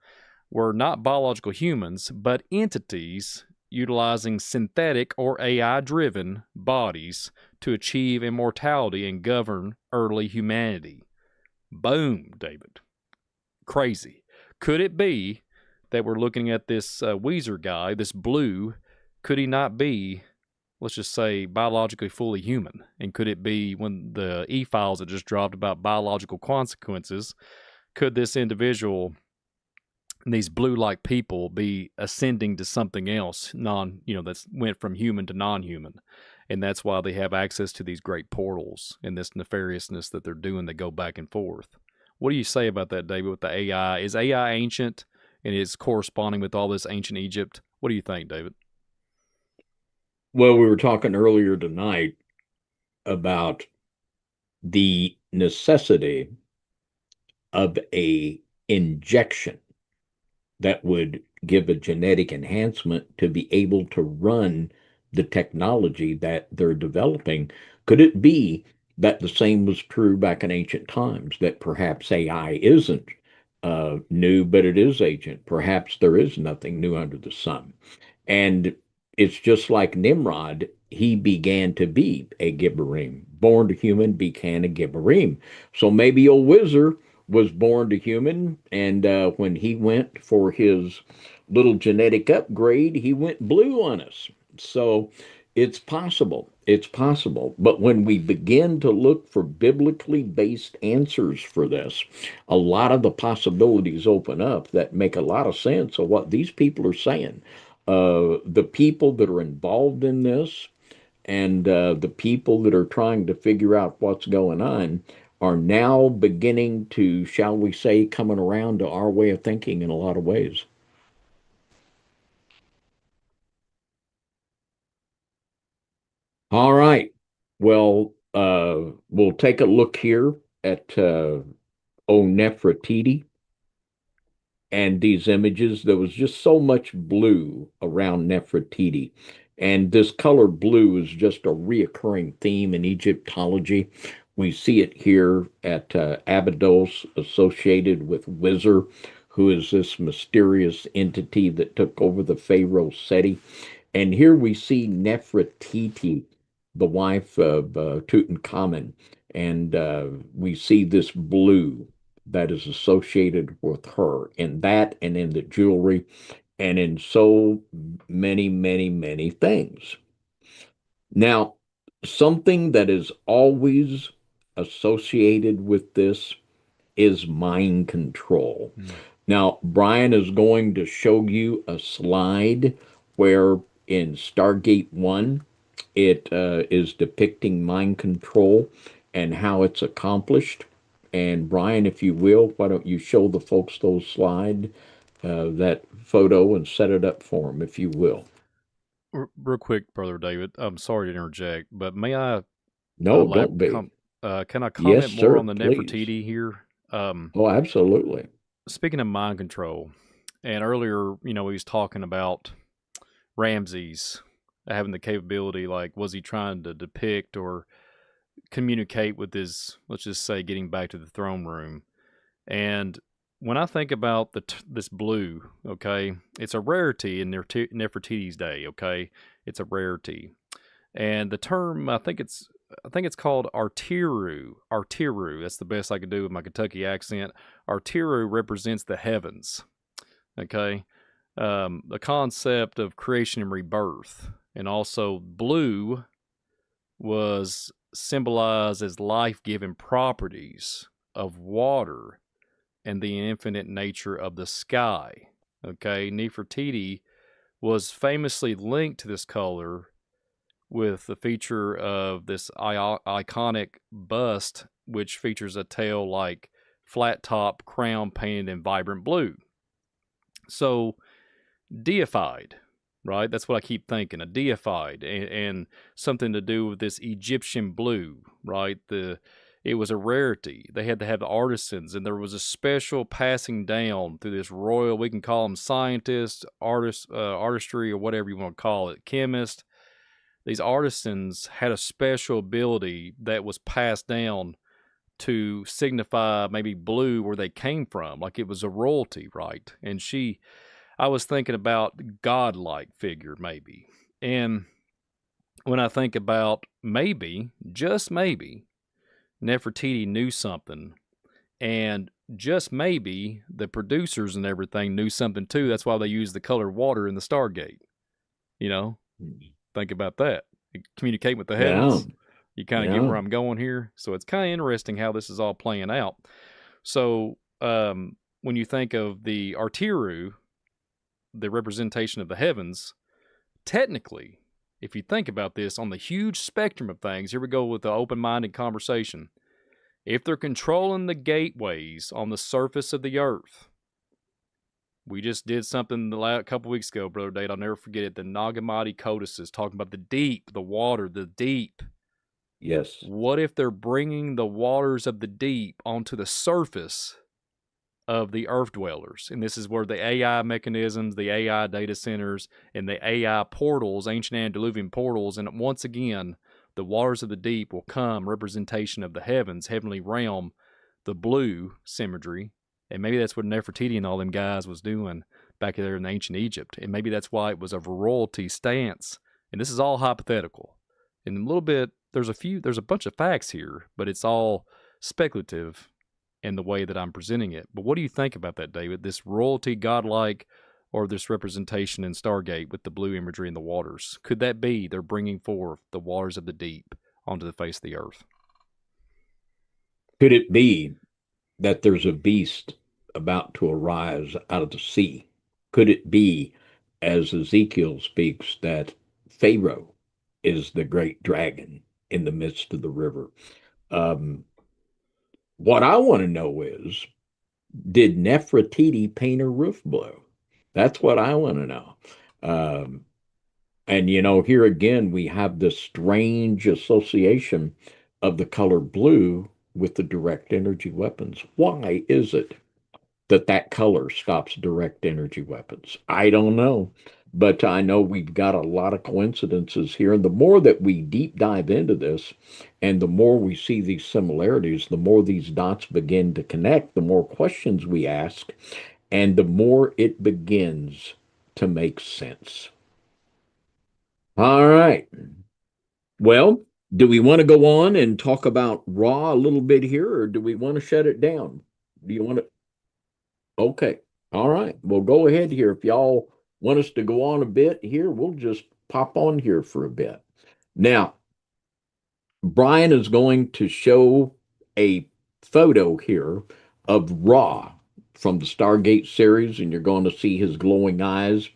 were not biological humans, but entities utilizing synthetic or AI-driven bodies to achieve immortality and govern early humanity. Boom, David. Crazy. Could it be that we're looking at this Weezer guy, this Blue? Could he not be, let's just say, biologically fully human? And could it be when the e-files that just dropped about biological consequences, could this individual, these blue-like people, be ascending to something else, that's went from human to non-human? And that's why they have access to these great portals and this nefariousness that they're doing. They go back and forth. What do you say about that, David, with the AI? Is AI ancient and is corresponding with all this ancient Egypt? What do you think, David? Well, we were talking earlier tonight about the necessity of a injection that would give a genetic enhancement to be able to run the technology that they're developing. Could it be that the same was true back in ancient times, that perhaps AI isn't new, but it is ancient? Perhaps there is nothing new under the sun. And it's just like Nimrod, he began to be a Gibberim. Born to human, became a Gibberim. So maybe old Wizard was born to human, and when he went for his little genetic upgrade, he went blue on us. So it's possible. It's possible. But when we begin to look for biblically based answers for this, a lot of the possibilities open up that make a lot of sense of what these people are saying. The people that are involved in this and the people that are trying to figure out what's going on are now beginning to, shall we say, coming around to our way of thinking in a lot of ways. All right. Well, we'll take a look here at Nefertiti and these images. There was just so much blue around Nefertiti. And this color blue is just a reoccurring theme in Egyptology. We see it here at Abydos, associated with Wizard, who is this mysterious entity that took over the Pharaoh Seti. And here we see Nefertiti, the wife of Tutankhamun, and we see this blue that is associated with her in that and in the jewelry and in so many, many, many things. Now, something that is always associated with this is mind control. Now, Brian is going to show you a slide where in Stargate 1, it is depicting mind control and how it's accomplished. And Brian, if you will, why don't you show the folks those slide, that photo, and set it up for them, if you will. Real quick, Brother David, I'm sorry to interject, but may I No, don't be. can I Yes, comment more sir, on the please. Nefertiti here? Oh, absolutely. Speaking of mind control, and earlier, we was talking about Ramses having the capability, like, was he trying to depict or communicate with his, let's just say, getting back to the throne room? And when I think about this blue, okay, it's a rarity in Nefertiti's day, okay? It's a rarity. And the term, I think it's called artiru. Artiru. That's the best I could do with my Kentucky accent. Artiru represents the heavens. Okay, the concept of creation and rebirth, and also blue was symbolized as life-giving properties of water and the infinite nature of the sky. Okay, Nefertiti was famously linked to this color with the feature of this iconic bust, which features a tail like flat top crown painted in vibrant blue. So, deified, right? That's what I keep thinking, a deified, and something to do with this Egyptian blue, right? It was a rarity. They had to have the artisans, and there was a special passing down through this royal, we can call them scientists, artists, artistry, or whatever you want to call it, chemists. These artisans had a special ability that was passed down to signify maybe blue where they came from, like it was a royalty, right? And I was thinking about godlike figure, maybe. And when I think about maybe, just maybe, Nefertiti knew something, and just maybe the producers and everything knew something too. That's why they used the colored water in the Stargate. Think about that. Communicate with the heavens. Yeah, You kind of get where yeah. I'm going here. So it's kind of interesting how this is all playing out. So when you think of the Artiru, the representation of the heavens, technically, if you think about this on the huge spectrum of things, here we go with the open-minded conversation. If they're controlling the gateways on the surface of the earth, we just did something a couple weeks ago, Brother Dave. I'll never forget it. The Nag Hammadi codices talking about the deep, the water, the deep. Yes. What if they're bringing the waters of the deep onto the surface of the earth dwellers? And this is where the AI mechanisms, the AI data centers, and the AI portals, ancient antediluvian portals, and once again, the waters of the deep will come, representation of the heavens, heavenly realm, the blue symmetry. And maybe that's what Nefertiti and all them guys was doing back there in ancient Egypt. And maybe that's why it was a royalty stance. And this is all hypothetical. And a little bit, there's a bunch of facts here, but it's all speculative in the way that I'm presenting it. But what do you think about that, David? This royalty, godlike, or this representation in Stargate with the blue imagery in the waters? Could that be they're bringing forth the waters of the deep onto the face of the earth? Could it be that there's a beast about to arise out of the sea? Could it be, as Ezekiel speaks, that Pharaoh is the great dragon in the midst of the river? Um, What I want to know is, did Nefertiti paint her roof blue? That's what I want to know. Um, and here again, we have this strange association of the color blue with the direct energy weapons. Why is it that color stops direct energy weapons? I don't know. But I know we've got a lot of coincidences here. And the more that we deep dive into this, and the more we see these similarities, the more these dots begin to connect, the more questions we ask, and the more it begins to make sense. All right. Well, do we want to go on and talk about Raw a little bit here, or do we want to shut it down? Do you want to? Okay. All right. Well, go ahead here. If y'all want us to go on a bit here, we'll just pop on here for a bit. Now, Brian is going to show a photo here of Ra from the Stargate series, and you're going to see his glowing eyes,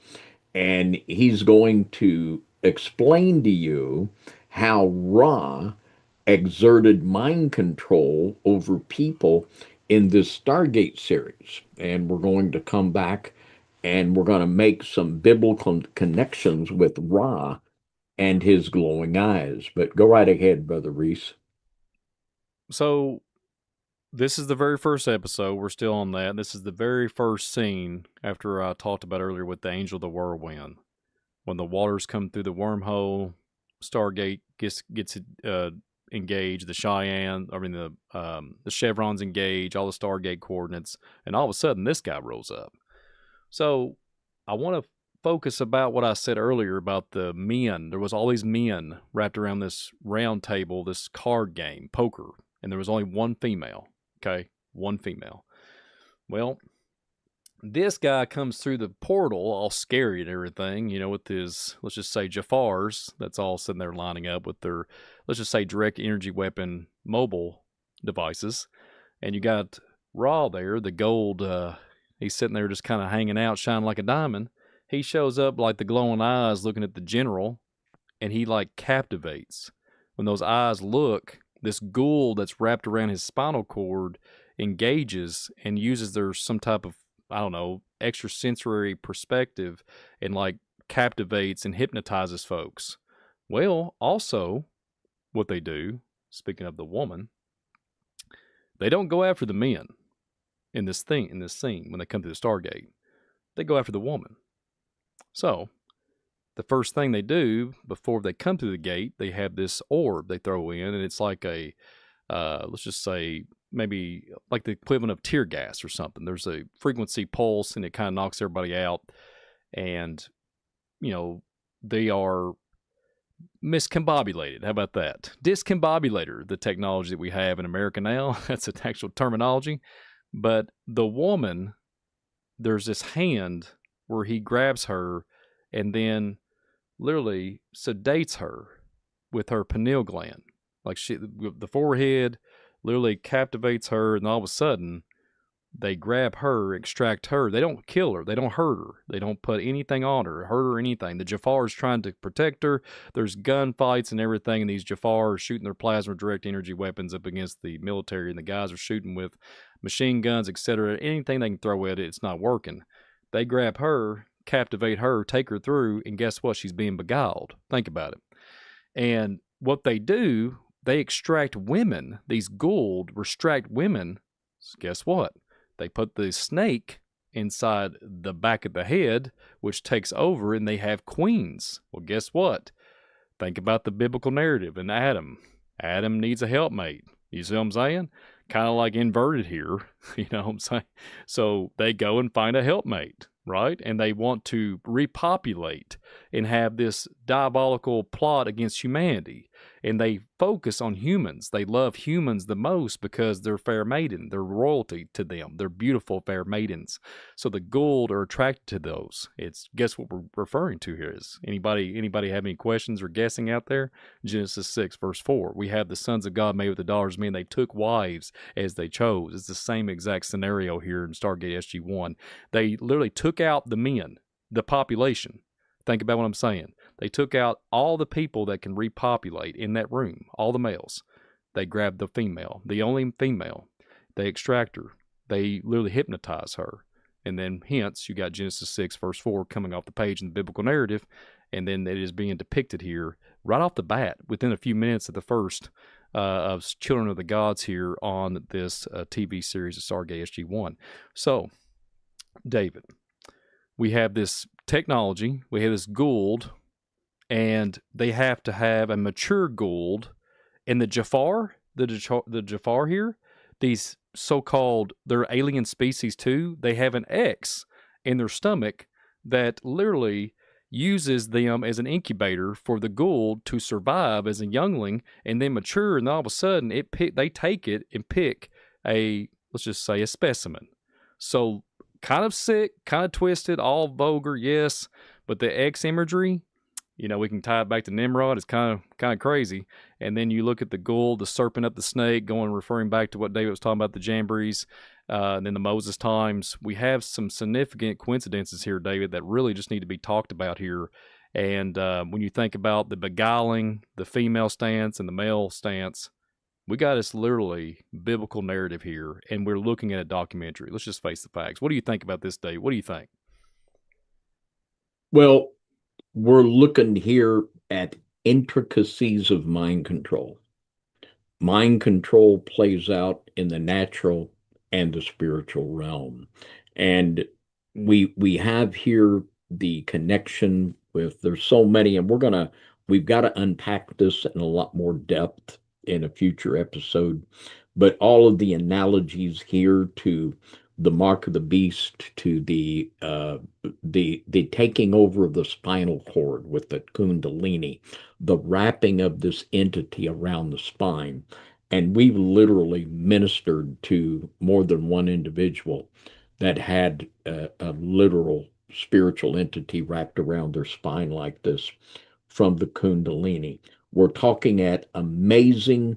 and he's going to explain to you how Ra exerted mind control over people in this Stargate series. And we're going to come back and we're going to make some biblical connections with Ra and his glowing eyes. But go right ahead, Brother Reese. So this is the very first episode. We're still on that. This is the very first scene after I talked about earlier with the angel of the whirlwind. When the waters come through the wormhole, Stargate gets engaged. The Cheyenne, the chevrons engage, all the Stargate coordinates, and all of a sudden this guy rolls up. So I want to focus about what I said earlier about the men. There was all these men wrapped around this round table, this card game, poker, and there was only one female. Okay, one female. Well, this guy comes through the portal all scary and everything, with his, let's just say, Jafars. That's all sitting there lining up with their, let's just say, direct energy weapon mobile devices. And you got Raw there, the gold, he's sitting there just kind of hanging out, shining like a diamond. He shows up like the glowing eyes looking at the general, and he like captivates. When those eyes look, this ghoul that's wrapped around his spinal cord engages and uses their some type of, I don't know, extrasensory perspective and like captivates and hypnotizes folks. Well, also, what they do, speaking of the woman, they don't go after the men in this scene when they come to the Stargate. They go after the woman. So, the first thing they do before they come to the gate, they have this orb they throw in, and it's like a, let's just say, maybe like the equivalent of tear gas or something. There's a frequency pulse, and it kind of knocks everybody out. And, they are miscombobulated. How about that? Discombobulator, the technology that we have in America now. That's an actual terminology. But the woman, there's this hand where he grabs her and then literally sedates her with her pineal gland. Like the forehead literally captivates her, and all of a sudden they grab her, extract her. They don't kill her. They don't hurt her. They don't put anything on her, hurt her, anything. The Jafar is trying to protect her. There's gunfights and everything, and these Jafar are shooting their plasma direct energy weapons up against the military, and the guys are shooting with machine guns, etc. Anything they can throw at it, it's not working. They grab her, captivate her, take her through, and guess what? She's being beguiled. Think about it. And what they do, they extract women. These Gould extract women. So guess what? They put the snake inside the back of the head, which takes over, and they have queens. Well, guess what? Think about the biblical narrative and Adam. Adam needs a helpmate. You see what I'm saying? Kind of like inverted here. You know what I'm saying? So they go and find a helpmate, right? And they want to repopulate and have this diabolical plot against humanity. And they focus on humans. They love humans the most because they're fair maiden. They're royalty to them. They're beautiful fair maidens. So the Gould are attracted to those. It's guess what we're referring to here is. Anybody have any questions or guessing out there? Genesis 6 verse 4. We have the sons of God made with the daughters of men. They took wives as they chose. It's the same exact scenario here in Stargate SG-1. They literally took out the men, the population. Think about what I'm saying. They took out all the people that can repopulate in that room, all the males. They grabbed the female, the only female. they extract her. They literally hypnotize her. And then hence you got Genesis 6, verse 4 coming off the page in the biblical narrative, and then it is being depicted here right off the bat within a few minutes of the first of Children of the Gods here on this TV series of Stargate SG-1. So, David, we have this technology, we have this Gould, and they have to have a mature Gould, and the Jafar here, these so-called, they're alien species too, they have an X in their stomach that literally uses them as an incubator for the Gould to survive as a youngling and then mature, and all of a sudden they take it and pick let's just say a specimen. So kind of sick, kind of twisted, all vulgar, yes, but the X imagery, we can tie it back to Nimrod. It's kind of crazy. And then you look at the Gould, the serpent up the snake, referring back to what David was talking about, the Jambries, and then the Moses times. We have some significant coincidences here, David, that really just need to be talked about here. And when you think about the beguiling, the female stance and the male stance, we got this literally biblical narrative here, and we're looking at a documentary. Let's just face the facts. What do you think about this, Dave? What do you think? Well, we're looking here at intricacies of mind control. Mind control plays out in the natural and the spiritual realm. And we have here the connection with, there's so many, and we've got to unpack this in a lot more depth in a future episode. But all of the analogies here to the mark of the beast, to the taking over of the spinal cord with the kundalini, the wrapping of this entity around the spine. And we've literally ministered to more than one individual that had a literal spiritual entity wrapped around their spine like this from the kundalini. We're talking at amazing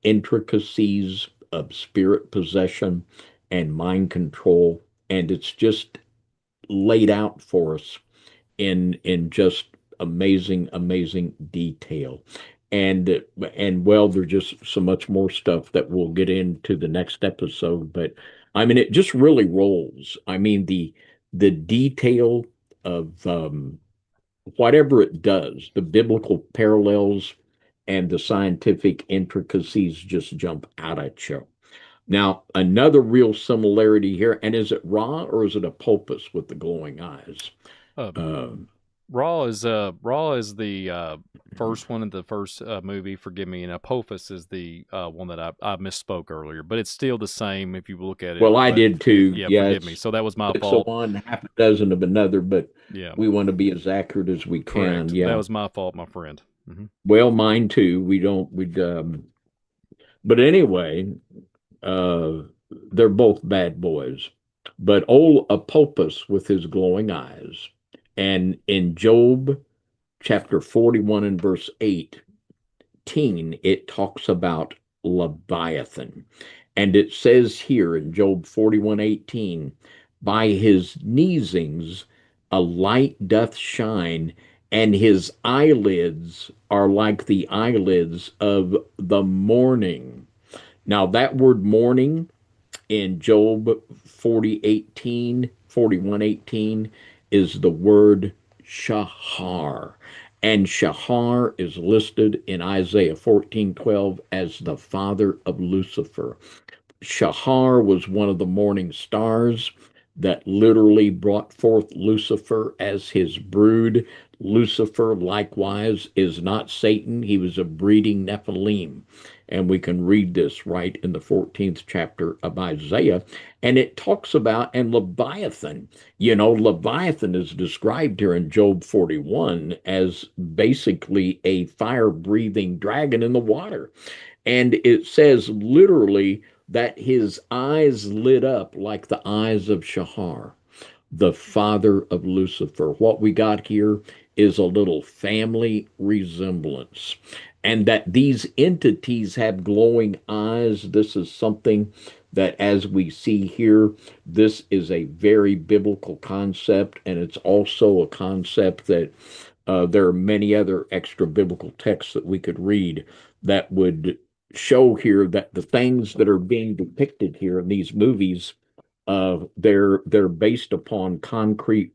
intricacies of spirit possession and mind control, and it's just laid out for us in just amazing detail. And well, there's just so much more stuff that we'll get into the next episode, but I mean, it just really rolls. I mean, the detail of whatever it does, the biblical parallels and the scientific intricacies just jump out at you. Now, another real similarity here, and is it Ra or is it Apollos with the glowing eyes? Ra is the first one in the first movie. Forgive me, and Apophis is the one that I misspoke earlier. But it's still the same if you look at it. Well, I did too. Yeah, yes. Forgive me. So that was my It's fault. one, half a dozen of another, but yeah, we want to be as accurate as we can. Correct. Yeah, that was my fault, my friend. Mm-hmm. Well, mine too. But anyway, they're both bad boys. But old Apollos with his glowing eyes, and in Job chapter 41 and verse 18, it talks about Leviathan. And it says here in Job 41:18, by his neesings a light doth shine, and his eyelids are like the eyelids of the morning. Now, that word morning in Job 41:18 is the word shahar. And shahar is listed in Isaiah 14:12 as the father of Lucifer. Shahar was one of the morning stars that literally brought forth Lucifer as his brood. Lucifer, likewise, is not Satan. He was a breeding Nephilim. And we can read this right in the 14th chapter of Isaiah. And it talks about, and Leviathan, Leviathan is described here in Job 41 as basically a fire-breathing dragon in the water. And it says literally that his eyes lit up like the eyes of Shahar, the father of Lucifer. What we got here is a little family resemblance. And that these entities have glowing eyes. This is something that, as we see here, this is a very biblical concept. And it's also a concept that there are many other extra biblical texts that we could read that would show here that the things that are being depicted here in these movies, they're based upon concrete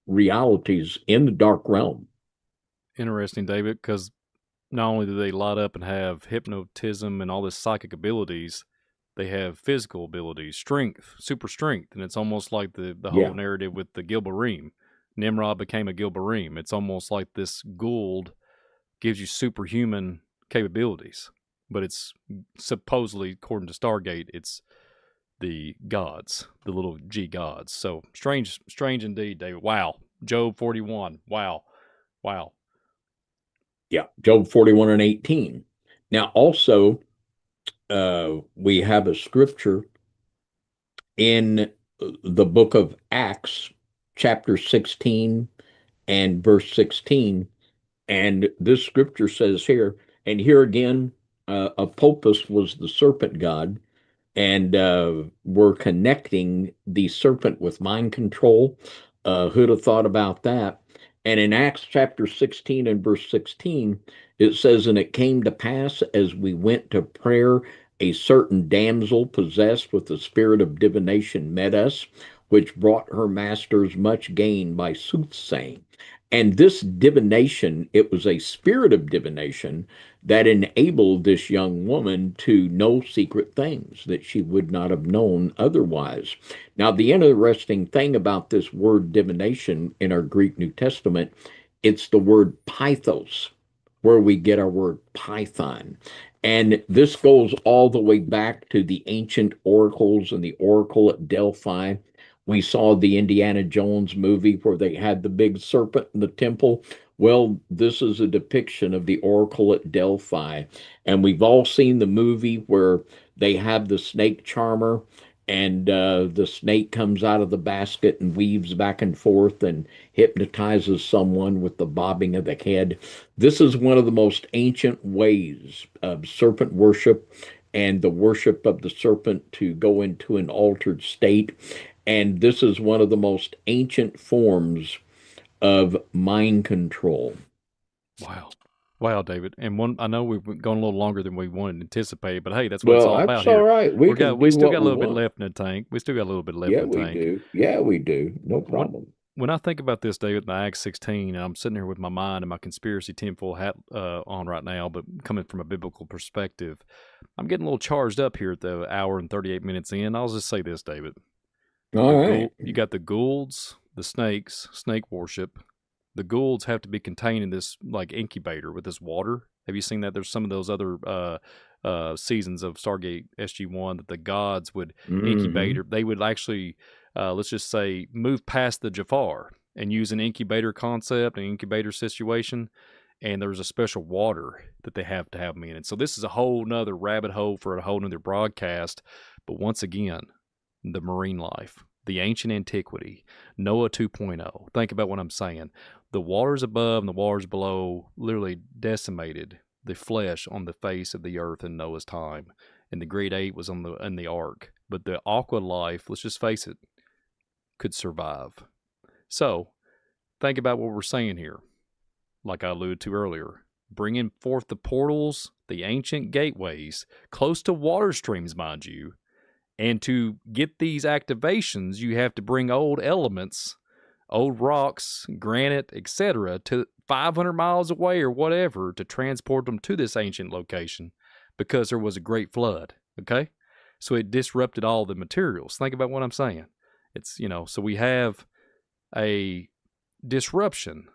realities in the dark realm. Interesting, David, because not only do they light up and have hypnotism and all this psychic abilities, they have physical abilities, strength, super strength, and it's almost like the whole Yeah. narrative with the Gilbarim. Nimrod became a Gilbarim. It's almost like this Gould gives you superhuman capabilities, but it's supposedly, according to Stargate, it's the gods, the little G gods. So strange indeed, David. Wow. Job 41. Wow. Yeah, Job 41 and 18. Now, also, we have a scripture in the book of Acts, chapter 16 and verse 16. And this scripture says here, and here again, Apollos was the serpent god, and we're connecting the serpent with mind control. Who'd have thought about that? And in Acts chapter 16 and verse 16, it says, and it came to pass as we went to prayer, a certain damsel possessed with the spirit of divination met us, which brought her masters much gain by soothsaying. And this divination, it was a spirit of divination that enabled this young woman to know secret things that she would not have known otherwise. Now, the interesting thing about this word divination in our Greek New Testament, it's the word pythos, where we get our word python. And this goes all the way back to the ancient oracles and the oracle at Delphi. We saw the Indiana Jones movie where they had the big serpent in the temple. Well, this is a depiction of the oracle at Delphi. And we've all seen the movie where they have the snake charmer, and the snake comes out of the basket and weaves back and forth and hypnotizes someone with the bobbing of the head. This is one of the most ancient ways of serpent worship and the worship of the serpent to go into an altered state. And this is one of the most ancient forms of mind control. Wow, David. And one, I know we've gone a little longer than we wanted to anticipate, but hey, that's what it's all about That's all here. right. We can we do still what got a we little bit want. left in the tank. We still got a little bit left Yeah, in the we tank. do. Yeah, we do. No problem. When I think about this, David, in the Acts 16, and I'm sitting here with my mind and my conspiracy tinfoil hat on right now, but coming from a biblical perspective, I'm getting a little charged up here at the hour and 38 minutes in. I'll just say this, David. All right. You got the Goulds, the snakes, snake worship. The Goulds have to be contained in this like incubator with this water. Have you seen that? There's some of those other seasons of Stargate SG-1 that the gods would incubate. They would actually, let's just say, move past the Jafar and use an incubator concept, an incubator situation. And there's a special water that they have to have them in. And so this is a whole nother rabbit hole for a whole nother broadcast. But once again, the marine life, the ancient antiquity, Noah 2.0. Think about what I'm saying. The waters above and the waters below literally decimated the flesh on the face of the earth in Noah's time. And the great ape was in the ark. But the aqua life, let's just face it, could survive. So think about what we're saying here. Like I alluded to earlier, bringing forth the portals, the ancient gateways, close to water streams, mind you. And to get these activations, you have to bring old elements, old rocks, granite, etc., to 500 miles away or whatever to transport them to this ancient location because there was a great flood. Okay? So it disrupted all the materials. Think about what I'm saying. It's, so we have a disruption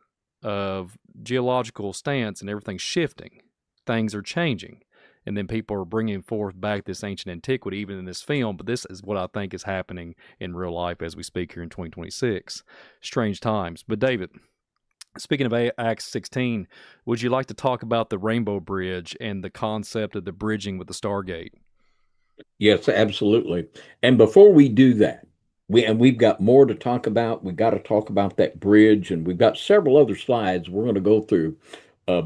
of geological stance and everything's shifting. Things are changing. And then people are bringing forth back this ancient antiquity, even in this film. But this is what I think is happening in real life as we speak here in 2026. Strange times. But David, speaking of Acts 16, would you like to talk about the Rainbow Bridge and the concept of the bridging with the Stargate? Yes, absolutely. And before we do that, we've got more to talk about. We got to talk about that bridge, and we've got several other slides we're going to go through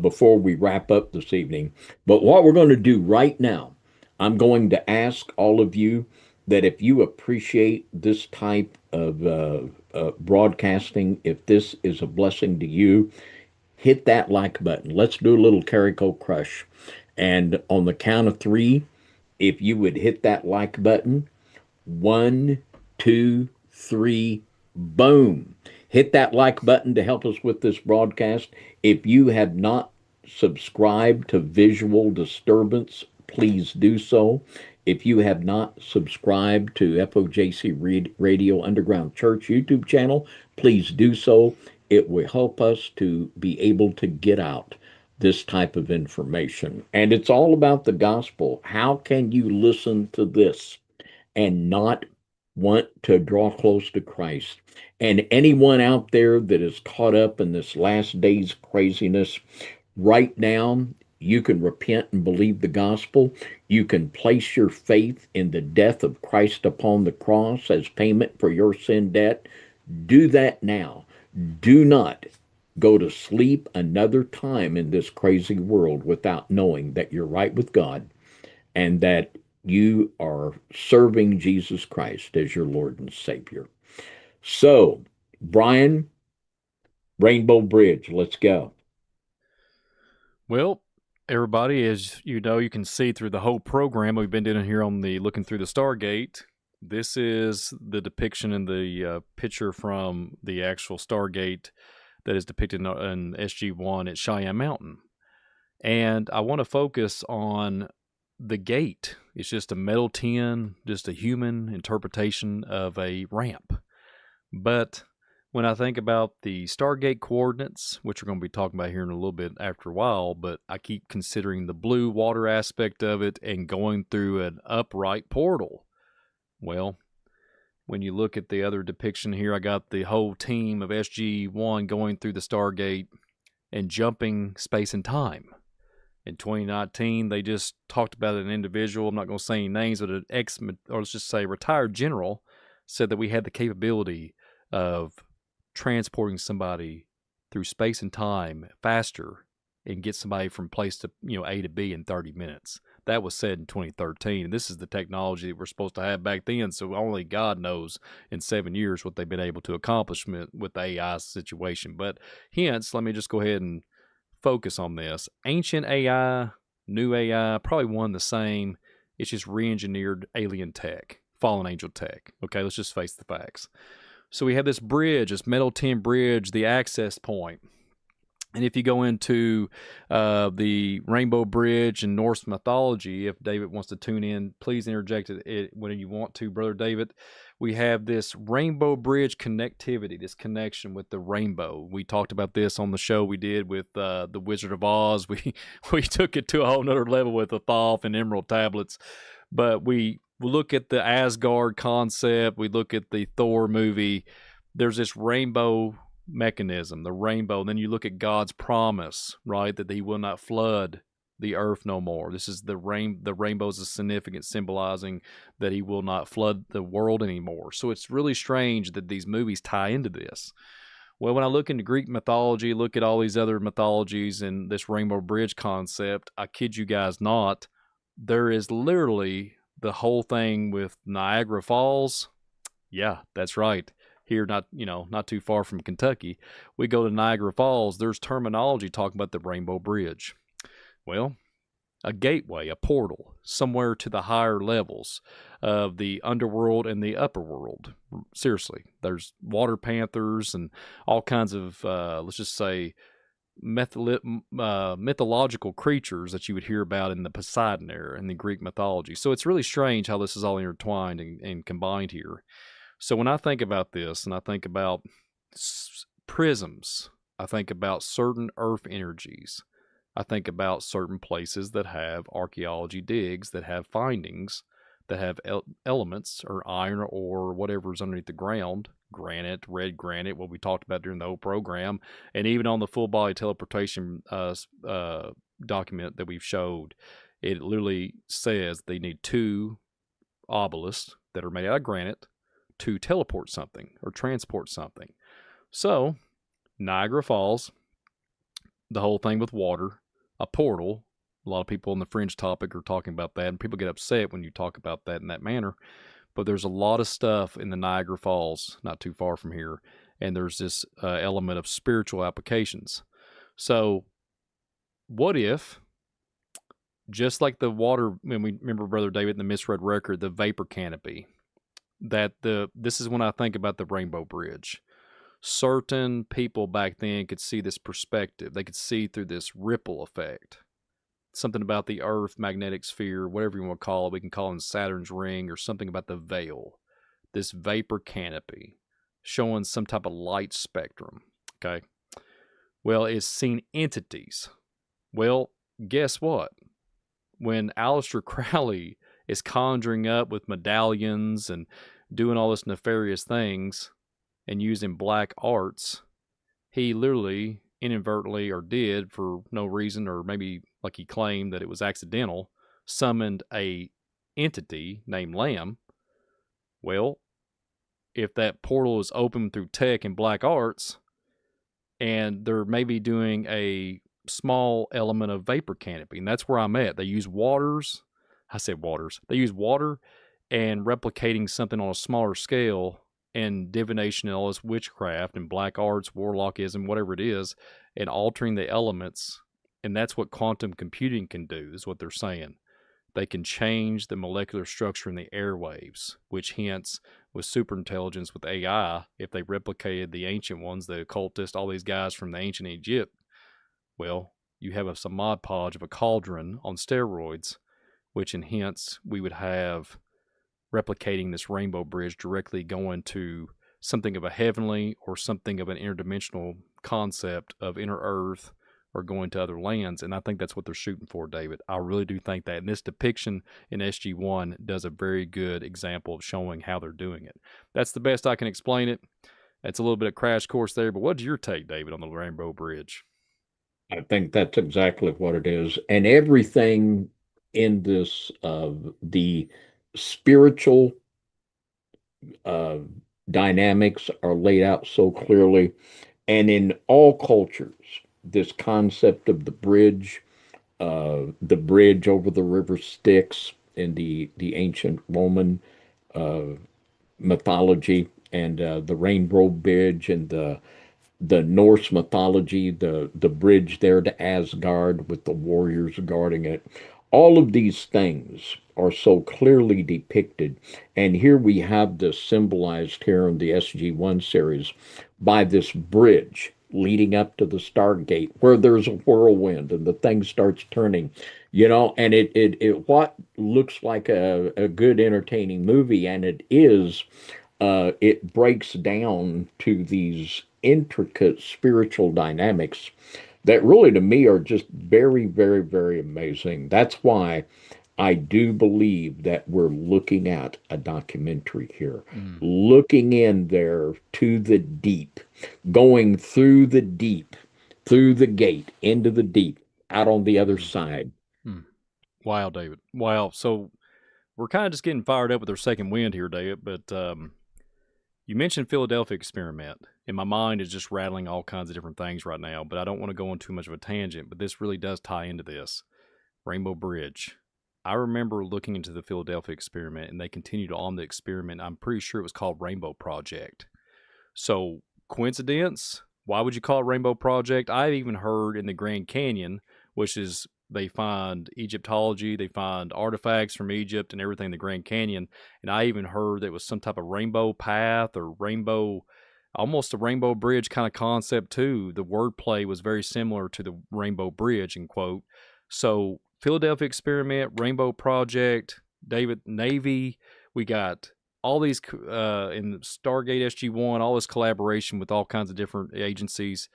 before we wrap up this evening. But what we're going to do right now, I'm going to ask all of you that if you appreciate this type of broadcasting, if this is a blessing to you, hit that like button. Let's do a little Carrico crush. And on the count of three, if you would hit that like button, 1, 2, 3, boom. Hit that like button to help us with this broadcast. If you have not subscribed to Visual Disturbance, please do so. If you have not subscribed to FOJC Radio Underground Church YouTube channel, please do so. It will help us to be able to get out this type of information. And it's all about the gospel. How can you listen to this and not want to draw close to Christ? And anyone out there that is caught up in this last days craziness, right now, you can repent and believe the gospel. You can place your faith in the death of Christ upon the cross as payment for your sin debt. Do that now. Do not go to sleep another time in this crazy world without knowing that you're right with God and that you are serving Jesus Christ as your Lord and Savior. So, Brian, Rainbow Bridge, let's go. Well, everybody, as you know, you can see through the whole program we've been doing here on the Looking Through the Stargate. This is the depiction in the picture from the actual Stargate that is depicted in SG-1 at Cheyenne Mountain. And I want to focus on the gate. It's just a metal tin, just a human interpretation of a ramp. But when I think about the Stargate coordinates, which we're going to be talking about here in a little bit after a while, but I keep considering the blue water aspect of it and going through an upright portal. Well, when you look at the other depiction here, I got the whole team of SG-1 going through the Stargate and jumping space and time. In 2019, they just talked about an individual, I'm not going to say any names, but an or let's just say retired general, said that we had the capability of transporting somebody through space and time faster and get somebody from place to A to B in 30 minutes. That was said in 2013, and this is the technology that we're supposed to have back then, so only God knows in 7 years what they've been able to accomplish with the AI situation. But hence, let me just go ahead and focus on this. Ancient AI, new AI, probably one the same. It's just re-engineered alien tech, fallen angel tech. Okay, let's just face the facts. So we have this bridge, this metal tin bridge, the access point. And if you go into the Rainbow Bridge in Norse mythology, if David wants to tune in, please interject it when you want to, Brother David. We have this Rainbow Bridge connectivity, this connection with the rainbow. We talked about this on the show we did with the Wizard of Oz. We took it to a whole nother level with the Thoth and Emerald tablets. But we look at the Asgard concept. We look at the Thor movie. There's this rainbow mechanism, the rainbow. And then you look at God's promise, right, that he will not flood the earth no more. This is the rainbow is a significant symbolizing that he will not flood the world anymore. So it's really strange that these movies tie into this. Well, when I look into Greek mythology, look at all these other mythologies and this Rainbow Bridge concept, I kid you guys not, there is literally the whole thing with Niagara Falls. Yeah, that's right. Here, not too far from Kentucky, we go to Niagara Falls. There's terminology talking about the Rainbow Bridge. Well, a gateway, a portal, somewhere to the higher levels of the underworld and the upper world. Seriously, there's water panthers and all kinds of, let's just say, mythological creatures that you would hear about in the Poseidon era in the Greek mythology. So it's really strange how this is all intertwined and combined here. So when I think about this, and I think about prisms, I think about certain earth energies, I think about certain places that have archaeology digs, that have findings, that have elements or iron or whatever's underneath the ground, granite, red granite, what we talked about during the whole program, and even on the full body teleportation document that we've showed, it literally says they need 2 obelisks that are made out of granite to teleport something or transport something. So, Niagara Falls, the whole thing with water, a portal. A lot of people on the fringe topic are talking about that, and people get upset when you talk about that in that manner. But there's a lot of stuff in the Niagara Falls, not too far from here, and there's this element of spiritual applications. So, what if just like the water, when we remember Brother David in the misread record, the vapor canopy, this is when I think about the Rainbow Bridge. Certain people back then could see this perspective. They could see through this ripple effect. Something about the Earth, magnetic sphere, whatever you want to call it. We can call it Saturn's ring or something about the veil. This vapor canopy showing some type of light spectrum. Okay. Well, it's seen entities. Well, guess what? When Aleister Crowley is conjuring up with medallions and doing all this nefarious things and using black arts, he literally, inadvertently, or did for no reason, or maybe like he claimed that it was accidental, summoned a entity named Lamb. Well, if that portal is open through tech and black arts, and they're maybe doing a small element of vapor canopy, and that's where I'm at. They use waters. I said waters. They use water and replicating something on a smaller scale and divination and all this witchcraft and black arts, warlockism, whatever it is, and altering the elements. And that's what quantum computing can do, is what they're saying. They can change the molecular structure in the airwaves, which hence with superintelligence with AI, if they replicated the ancient ones, the occultists, all these guys from the ancient Egypt, well, you have some mod podge of a cauldron on steroids, which in hence we would have replicating this rainbow bridge directly going to something of a heavenly or something of an interdimensional concept of inner earth or going to other lands. And I think that's what they're shooting for, David. I really do think that. And this depiction in SG1 does a very good example of showing how they're doing it. That's the best I can explain it. That's a little bit of crash course there, but what's your take, David, on the Rainbow Bridge? I think that's exactly what it is. And everything in this, the spiritual uh, dynamics are laid out so clearly. And in all cultures, this concept of the bridge over the river Styx in the ancient Roman uh, mythology, and the rainbow bridge and the Norse mythology, the bridge there to Asgard with the warriors guarding it. All of these things are so clearly depicted. And here we have this symbolized here in the SG1 series by this bridge leading up to the Stargate where there's a whirlwind and the thing starts turning, and it what looks like a good entertaining movie, and it is, it breaks down to these intricate spiritual dynamics that really to me are just very, very, very amazing. That's why I do believe that we're looking at a documentary here, looking in there to the deep, going through the deep, through the gate, into the deep, out on the other side. Mm. Wow, David. Wow. So we're kind of just getting fired up with our second wind here, David, but you mentioned Philadelphia experiment, and my mind is just rattling all kinds of different things right now, but I don't want to go on too much of a tangent, but this really does tie into this. Rainbow Bridge. I remember looking into the Philadelphia experiment, and they continued on the experiment. I'm pretty sure it was called Rainbow Project. So, coincidence? Why would you call it Rainbow Project? I've even heard in the Grand Canyon, which is they find Egyptology, they find artifacts from Egypt and everything in the Grand Canyon. And I even heard that it was some type of rainbow path or rainbow, almost a rainbow bridge kind of concept too. The wordplay was very similar to the Rainbow Bridge, in quote. So Philadelphia experiment, Rainbow Project, David Navy, we got all these in Stargate SG1, all this collaboration with all kinds of different agencies.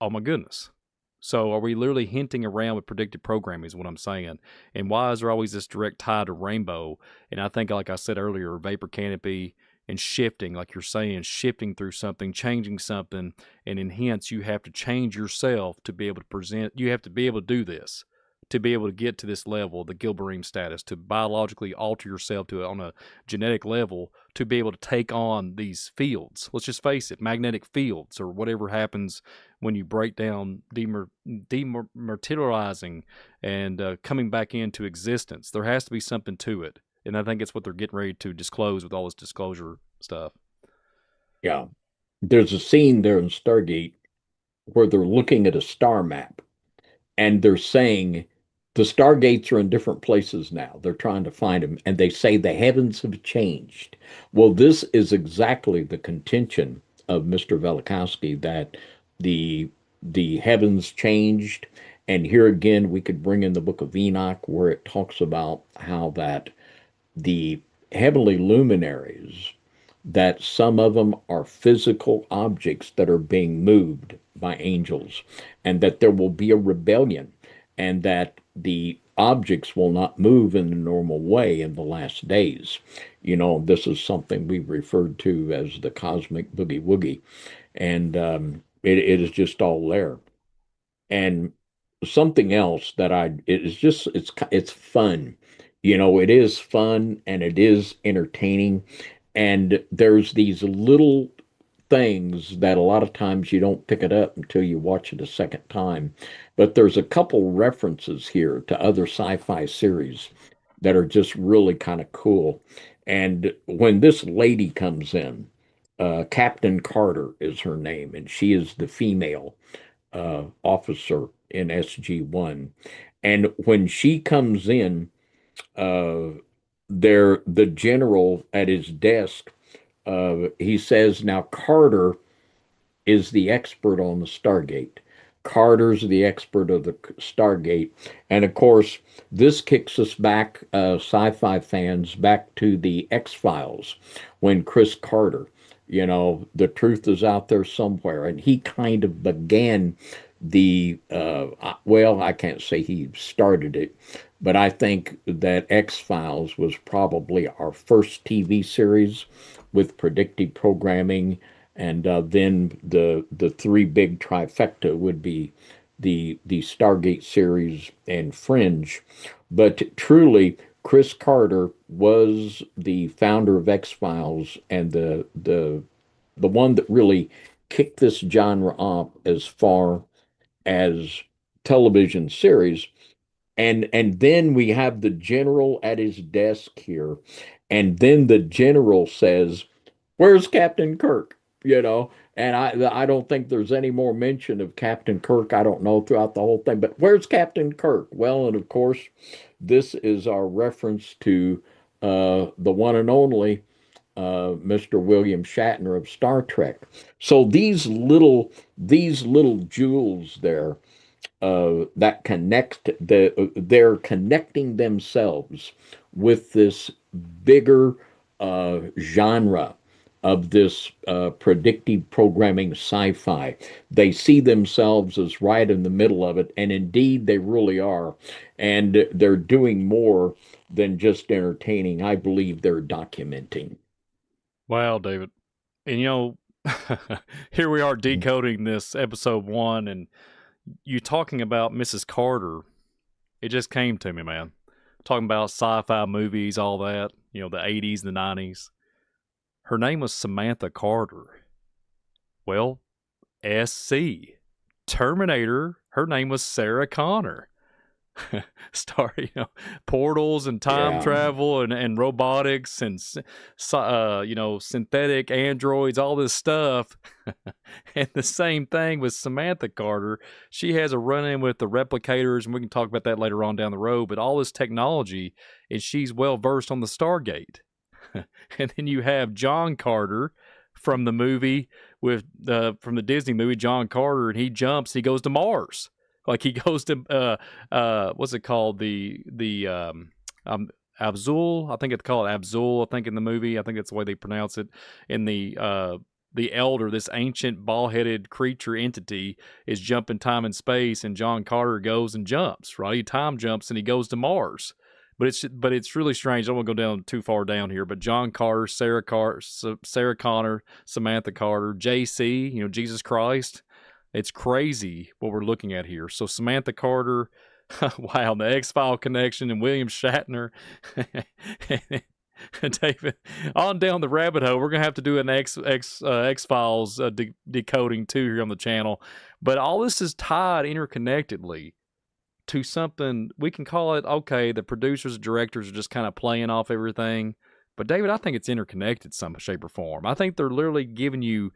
Oh my goodness. So are we literally hinting around with predictive programming is what I'm saying. And why is there always this direct tie to rainbow? And I think, like I said earlier, vapor canopy and shifting, like you're saying, shifting through something, changing something, and hence you have to change yourself to be able to present. You have to be able to do this, to be able to get to this level, the Gilberine status, to biologically alter yourself to on a genetic level, to be able to take on these fields. Let's just face it, magnetic fields or whatever happens when you break down dematerializing and coming back into existence. There has to be something to it. And I think it's what they're getting ready to disclose with all this disclosure stuff. Yeah. There's a scene there in Stargate where they're looking at a star map and they're saying The Stargates are in different places now. They're trying to find them, and they say the heavens have changed. Well, this is exactly the contention of Mr. Velikowski, that the the heavens changed. And here again, we could bring in the book of Enoch, where it talks about how that the heavenly luminaries, that some of them are physical objects that are being moved by angels, and that there will be a rebellion, and that the objects will not move in the normal way in the last days. This is something we've referred to as the cosmic boogie woogie, and it is just all there. And something else that it is just it's fun. It is fun and it is entertaining. And there's these little things that a lot of times you don't pick it up until you watch it a second time. But there's a couple references here to other sci-fi series that are just really kind of cool. And when this lady comes in, Captain Carter is her name, and she is the female officer in SG-1. And when she comes in, uh, the general at his desk, he says, "Now Carter is the expert on the Stargate. Carter's the expert of the Stargate." And of course, this kicks us back, sci-fi fans, back to the X-Files when Chris Carter, the truth is out there somewhere. And he kind of began well, I can't say he started it, but I think that X-Files was probably our first TV series with predictive programming, and then the three big trifecta would be the Stargate series and Fringe. But truly, Chris Carter was the founder of X-Files, and the one that really kicked this genre off as far as television series. And then we have the general at his desk here, and then the general says, "Where's Captain Kirk?" And I don't think there's any more mention of Captain Kirk, I don't know, throughout the whole thing. But where's Captain Kirk? Well, and of course, this is our reference to the one and only Mr. William Shatner of Star Trek. So these little jewels there, that they're connecting themselves with this bigger genre of this predictive programming sci-fi. They see themselves as right in the middle of it, and indeed they really are. And they're doing more than just entertaining. I believe they're documenting. Wow, David. And here we are decoding this episode 1, and you talking about Mrs. Carter. It just came to me, man. Talking about sci-fi movies, all that, the 80s, the 90s. Her name was Samantha Carter. Well, SC. Terminator, her name was Sarah Connor. Portals and time travel and robotics and synthetic androids, all this stuff. And the same thing with Samantha Carter. She has a run-in with the replicators, and we can talk about that later on down the road, but all this technology, and she's well versed on the Stargate. And then you have John Carter from the movie from the Disney movie, John Carter, and he goes to Mars. Like he goes to what's it called? Abzul. I think it's called Abzul. I think in the movie, I think that's the way they pronounce it. In the Elder, this ancient ball-headed creature entity is jumping time and space, and John Carter goes and jumps. Right, he time jumps and he goes to Mars. But it's really strange. I don't want to go down too far down here. But John Carter, Sarah Connor, Samantha Carter, JC, Jesus Christ. It's crazy what we're looking at here. So Samantha Carter, wow, the X-File connection, and William Shatner. David, on down the rabbit hole. We're going to have to do an X-Files decoding too here on the channel. But all this is tied interconnectedly to something, we can call it, okay, the producers and directors are just kind of playing off everything. But David, I think it's interconnected some shape or form. I think they're literally giving you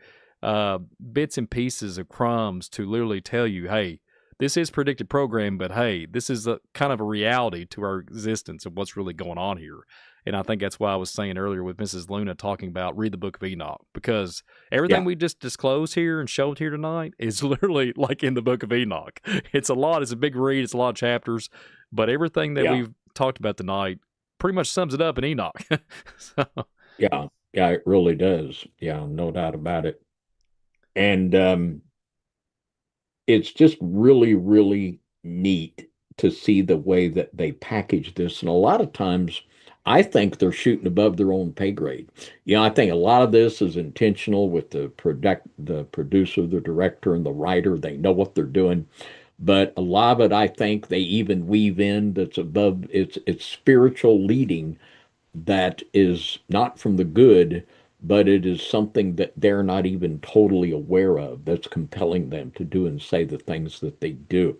bits and pieces of crumbs to literally tell you, hey, this is predictive programming, but hey, this is a kind of a reality to our existence of what's really going on here. And I think that's why I was saying earlier with Mrs. Luna talking about read the book of Enoch, because everything we just disclosed here and showed here tonight is literally like in the book of Enoch. It's a lot. It's a big read. It's a lot of chapters, but everything that we've talked about tonight pretty much sums it up in Enoch. So. Yeah, it really does. Yeah, no doubt about it. And it's just really, really neat to see the way that they package this. And a lot of times, I think they're shooting above their own pay grade. I think a lot of this is intentional with the producer, the director, and the writer. They know what they're doing. But a lot of it, I think they even weave in that's above it's spiritual leading that is not from the good, but it is something that they're not even totally aware of that's compelling them to do and say the things that they do.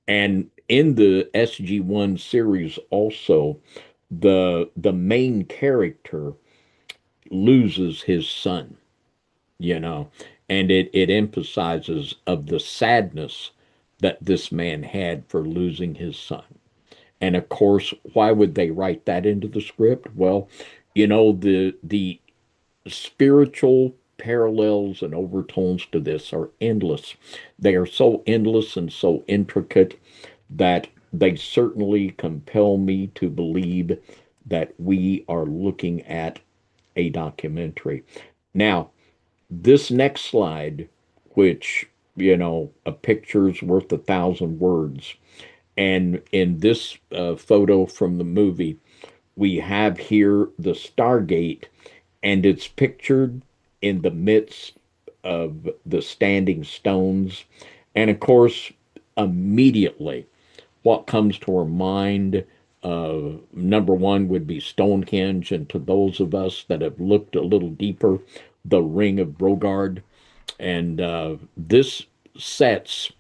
And in the SG1 series also, the main character loses his son, and it emphasizes of the sadness that this man had for losing his son. And of course, why would they write that into the script? Well, the spiritual parallels and overtones to this are endless. They are so endless and so intricate that they certainly compel me to believe that we are looking at a documentary. Now, this next slide, which, a picture's worth 1,000 words. And in this photo from the movie, we have here the Stargate, and it's pictured in the midst of the standing stones. And of course, immediately, what comes to our mind, number one would be Stonehenge. And to those of us that have looked a little deeper, the Ring of Brogard. And this sets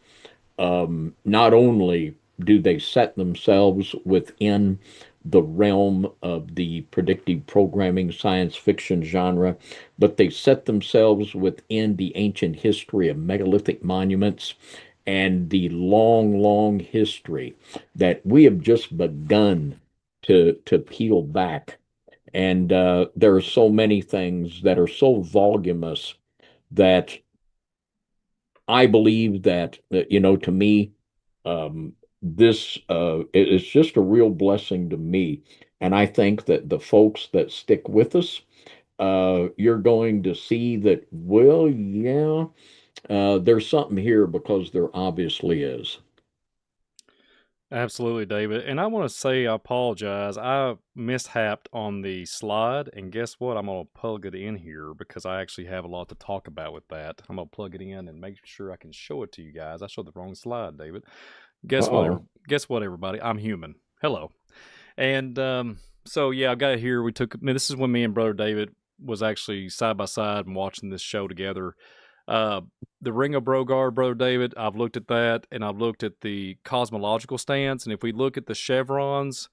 not only do they set themselves within the realm of the predictive programming science fiction genre, but they set themselves within the ancient history of megalithic monuments and the long, long history that we have just begun to peel back. And there are so many things that are so voluminous that I believe that, to me, this is just a real blessing to me. And I think that the folks that stick with us, you're going to see that, well, yeah, there's something here because there obviously is. Absolutely, David. And I want to say I apologize. I mishapped on the slide, and guess what? I'm going to plug it in here because I actually have a lot to talk about with that. I'm going to plug it in and make sure I can show it to you guys. I showed the wrong slide, David. Guess what? Guess what, everybody? I'm human. Hello. And so yeah, I got it here. This is when me and Brother David was actually side by side and watching this show together. The Ring of Brogard, Brother David, I've looked at that, and I've looked at the cosmological stance. And if we look at the chevrons,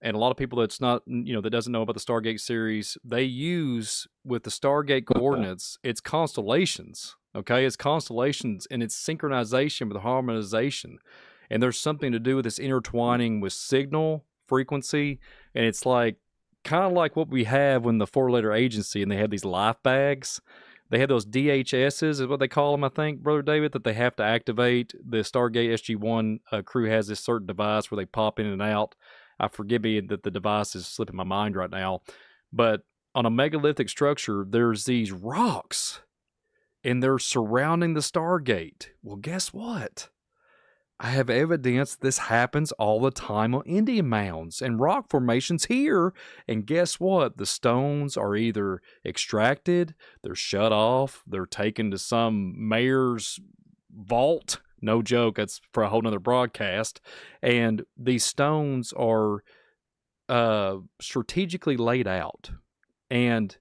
and a lot of people that's not, that doesn't know about the Stargate series, they use with the Stargate coordinates, it's constellations. Okay, it's constellations, and it's synchronization with harmonization. And there's something to do with this intertwining with signal frequency, and it's like kind of like what we have when the four-letter agency, and they have these life bags. They have those DHSs, is what they call them, I think, Brother David, that they have to activate. The Stargate SG-1 crew has this certain device where they pop in and out. I forgive me that the device is slipping my mind right now. But on a megalithic structure, there's these rocks, and they're surrounding the Stargate. Well, guess what? I have evidence this happens all the time on Indian mounds and rock formations here. And guess what? The stones are either extracted, they're shut off, they're taken to some mayor's vault. No joke, that's for a whole nother broadcast. And these stones are strategically laid out. And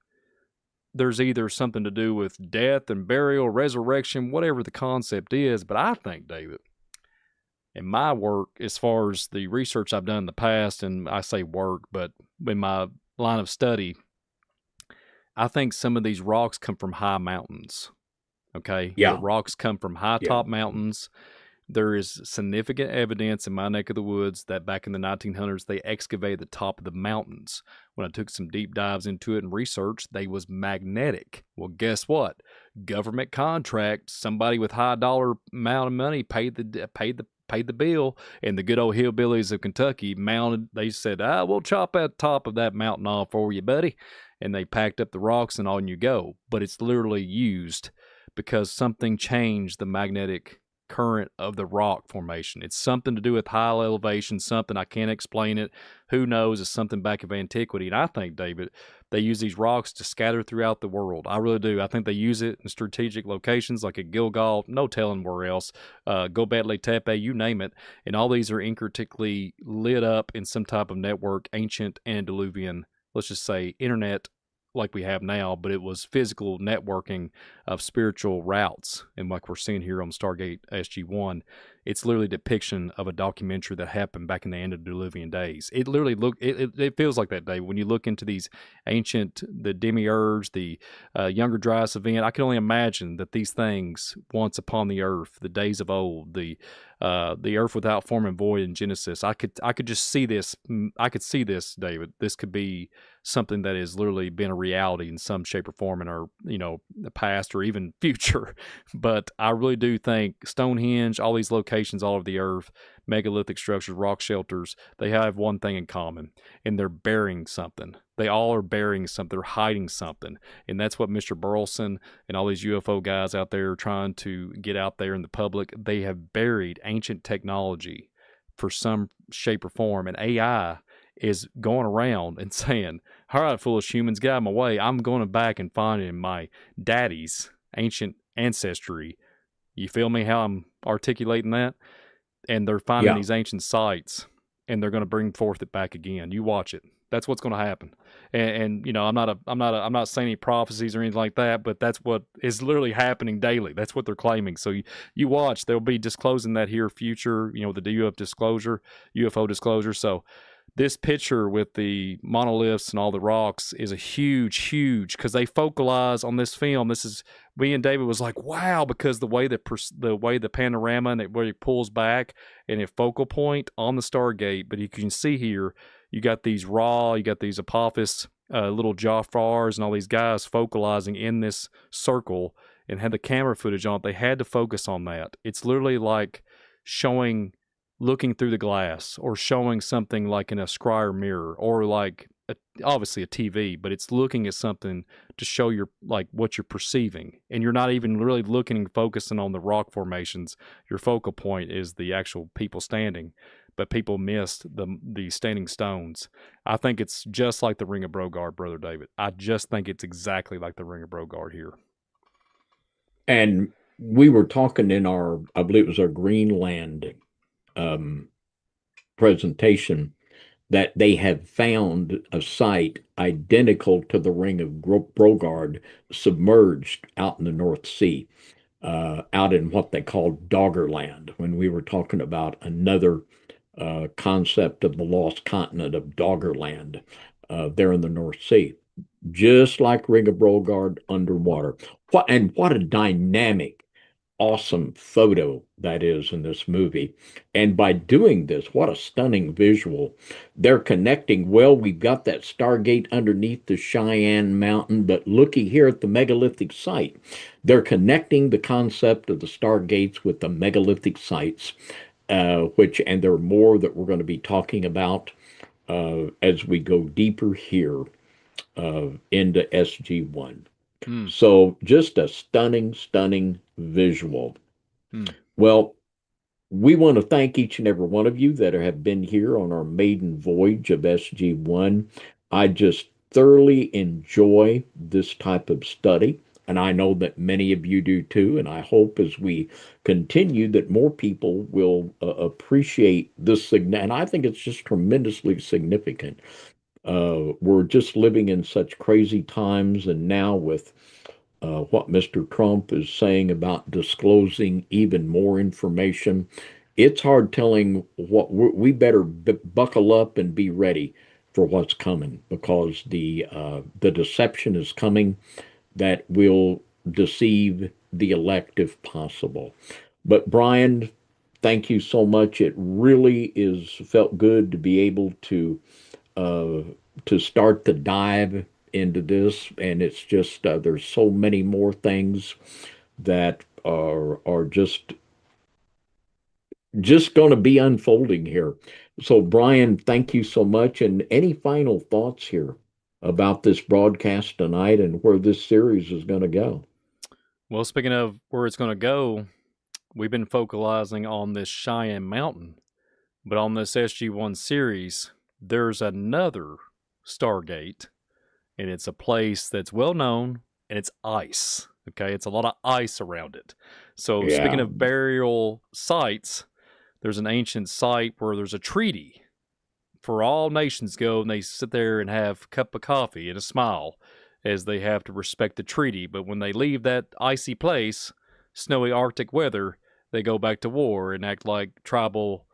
there's either something to do with death and burial, resurrection, whatever the concept is. But I think, David, in my work, as far as the research I've done in the past, and I say work, but in my line of study, I think some of these rocks come from high mountains. Okay? Yeah. The rocks come from high top mountains. There is significant evidence in my neck of the woods that back in the 1900s, they excavated the top of the mountains. When I took some deep dives into it and research, they was magnetic. Well, guess what? Government contract, somebody with high dollar amount of money paid the bill, and the good old hillbillies of Kentucky mounted. They said, we'll chop that top of that mountain off for you, buddy. And they packed up the rocks and on you go. But it's literally used because something changed the magnetic current of the rock formation. It's something to do with high elevation, something I can't explain it. Who knows? It's something back of antiquity. And I think, David, they use these rocks to scatter throughout the world. I really do. I think they use it in strategic locations like at Gilgal, no telling where else, Gobekli Tepe, you name it. And all these are intricately lit up in some type of network, ancient antediluvian, let's just say internet like we have now, but it was physical networking of spiritual routes. And like we're seeing here on Stargate SG-1, it's literally a depiction of a documentary that happened back in the antediluvian days. It literally it feels like that, Dave. When you look into these ancient, the demiurge, the Younger Dryas event, I can only imagine that these things once upon the earth, the days of old, the earth without form and void in Genesis. I could just see this. I could see this, David. This could be something that has literally been a reality in some shape or form in our, the past or even future. But I really do think Stonehenge, all these locations all over the earth, megalithic structures, rock shelters, they have one thing in common, and they're burying something. They all are burying something. They're hiding something. And that's what Mr. Burleson and all these UFO guys out there are trying to get out there in the public. They have buried ancient technology for some shape or form. And AI is going around and saying, all right, foolish humans, get out of my way. I'm going back and finding my daddy's ancient ancestry. You feel me how I'm articulating that? And they're finding these ancient sites, and they're going to bring forth it back again. You watch it. That's what's going to happen. And I'm not saying any prophecies or anything like that, but that's what is literally happening daily. That's what they're claiming. So you watch. They'll be disclosing that here future. The UFO disclosure. So this picture with the monoliths and all the rocks is a huge, because they focalize on this film. This is, me and David was like, wow, because the way the panorama and where it pulls back and a focal point on the Stargate. But you can see here, you got these Apophis, little Jafars, and all these guys focalizing in this circle and had the camera footage on it. They had to focus on that. It's literally like looking through the glass, or showing something like in a scryer mirror, or like obviously a TV, but it's looking at something to show what you're perceiving. And you're not even really looking and focusing on the rock formations. Your focal point is the actual people standing, but people missed the standing stones. I think it's just like the Ring of Brogard, Brother David. I just think it's exactly like the Ring of Brogard here. And we were talking in I believe it was our Greenland presentation, that they have found a site identical to the Ring of Brogard submerged out in the North Sea, out in what they call Doggerland, when we were talking about another concept of the lost continent of Doggerland there in the North Sea. Just like Ring of Brogard underwater. What a dynamic, awesome photo that is in this movie. And by doing this, what a stunning visual. They're connecting. Well, we've got that Stargate underneath the Cheyenne Mountain, but looky here at the megalithic site. They're connecting the concept of the Stargates with the megalithic sites, and there are more that we're going to be talking about as we go deeper here into SG-1. So just a stunning visual. Well, we want to thank each and every one of you that have been here on our maiden voyage of SG-1. I just thoroughly enjoy this type of study, and I know that many of you do too, and I hope as we continue that more people will appreciate this, and I think it's just tremendously significant. We're just living in such crazy times, and now with what Mr. Trump is saying about disclosing even more information, it's hard telling what we better buckle up and be ready for what's coming, because the deception is coming that will deceive the elect if possible. But Brian, thank you so much. It really is felt good to be able uh, to start the dive into this, and it's just there's so many more things that are just going to be unfolding here. So, Brian, thank you so much. And any final thoughts here about this broadcast tonight and where this series is going to go? Well, speaking of where it's going to go, we've been focalizing on this Cheyenne Mountain, but on this SG1 series, there's another Stargate, and it's a place that's well known, and it's ice. Okay, it's a lot of ice around it. So, speaking Yeah. of burial sites, there's an ancient site where there's a treaty for all nations go, and they sit there and have a cup of coffee and a smile as they have to respect the treaty. But when they leave that icy place, snowy Arctic weather, they go back to war and act like tribal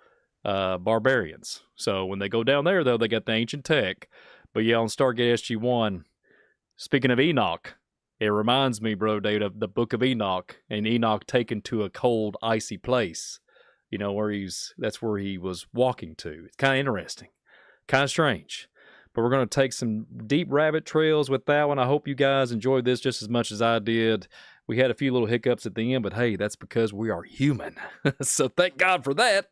barbarians. So when they go down there, though, they got the ancient tech. But yeah, on Stargate SG1, speaking of Enoch, it reminds me, bro, David, of the book of Enoch, and Enoch taken to a cold, icy place, where that's where he was walking to. It's kind of interesting, kind of strange. But we're going to take some deep rabbit trails with that one. I hope you guys enjoyed this just as much as I did. We had a few little hiccups at the end, but hey, that's because we are human. So thank God for that.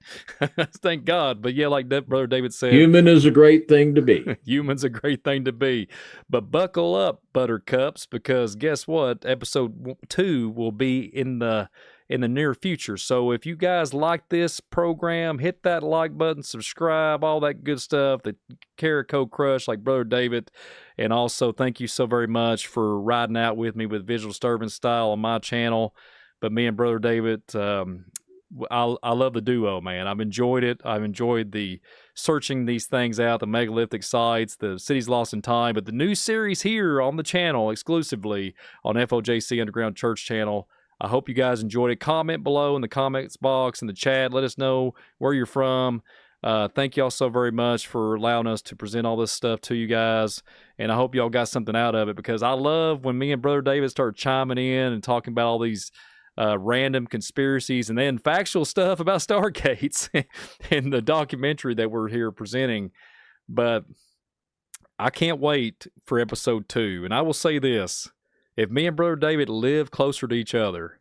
Thank God. But yeah, like that Brother David said, human is a great thing to be. Human's a great thing to be. But buckle up, buttercups, because guess what? Episode 2 will be in the near future. So if you guys like this program, hit that like button, subscribe, all that good stuff, the Carrico Crush like Brother David. And also thank you so very much for riding out with me with Visual Disturbance Style on my channel. But me and Brother David, I love the duo, man. I've enjoyed it. I've enjoyed the searching these things out, the megalithic sites, the cities lost in time. But the new series here on the channel exclusively on FOJC Underground Church channel, I hope you guys enjoyed it. Comment below in the comments box in the chat. Let us know where you're from. Thank y'all so very much for allowing us to present all this stuff to you guys. And I hope y'all got something out of it, because I love when me and Brother David start chiming in and talking about all these random conspiracies and then factual stuff about Stargates in the documentary that we're here presenting. But I can't wait for episode 2. And I will say this. If me and Brother David lived closer to each other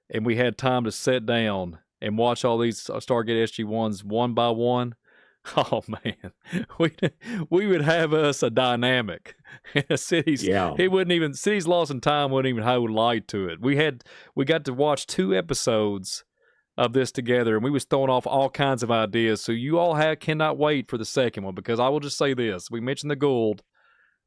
and we had time to sit down and watch all these Stargate SG-1s one by one, oh man, we would have us a dynamic. Cities Lost in Time wouldn't even hold light to it. We got to watch 2 episodes of this together, and we was throwing off all kinds of ideas. So you all cannot wait for the second one, because I will just say this: we mentioned the Gould.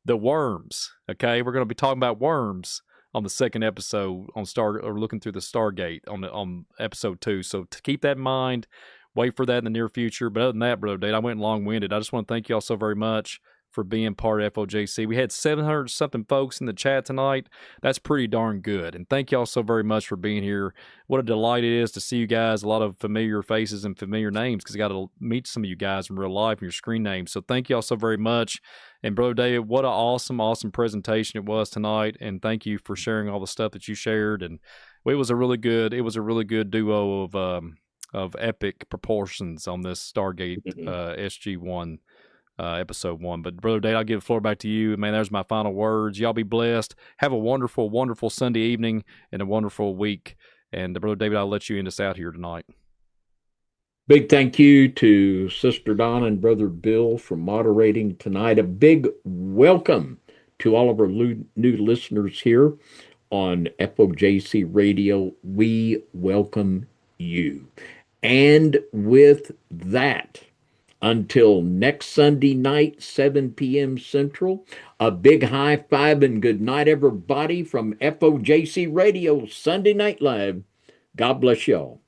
The worms, okay? We're going to be talking about worms on the second episode or looking through the Stargate on episode 2. So to keep that in mind, wait for that in the near future. But other than that, Brother Dave, I went long-winded. I just want to thank you all so very much for being part of FOJC. We had 700-something folks in the chat tonight. That's pretty darn good. And thank you all so very much for being here. What a delight it is to see you guys, a lot of familiar faces and familiar names, because I got to meet some of you guys in real life and your screen names. So thank you all so very much. And Brother David, what an awesome presentation it was tonight. And thank you for sharing all the stuff that you shared. And it was a really good duo of epic proportions on this Stargate SG-1 episode 1. But Brother Dave, I'll give the floor back to you. Man, there's my final words. Y'all be blessed. Have a wonderful Sunday evening and a wonderful week. And Brother David, I'll let you end us out here tonight. Big thank you to Sister Donna and Brother Bill for moderating tonight. A big welcome to all of our new listeners here on FOJC Radio. We welcome you. And with that, until next Sunday night, 7 p.m. Central, a big high five and good night, everybody, from FOJC Radio Sunday Night Live. God bless y'all.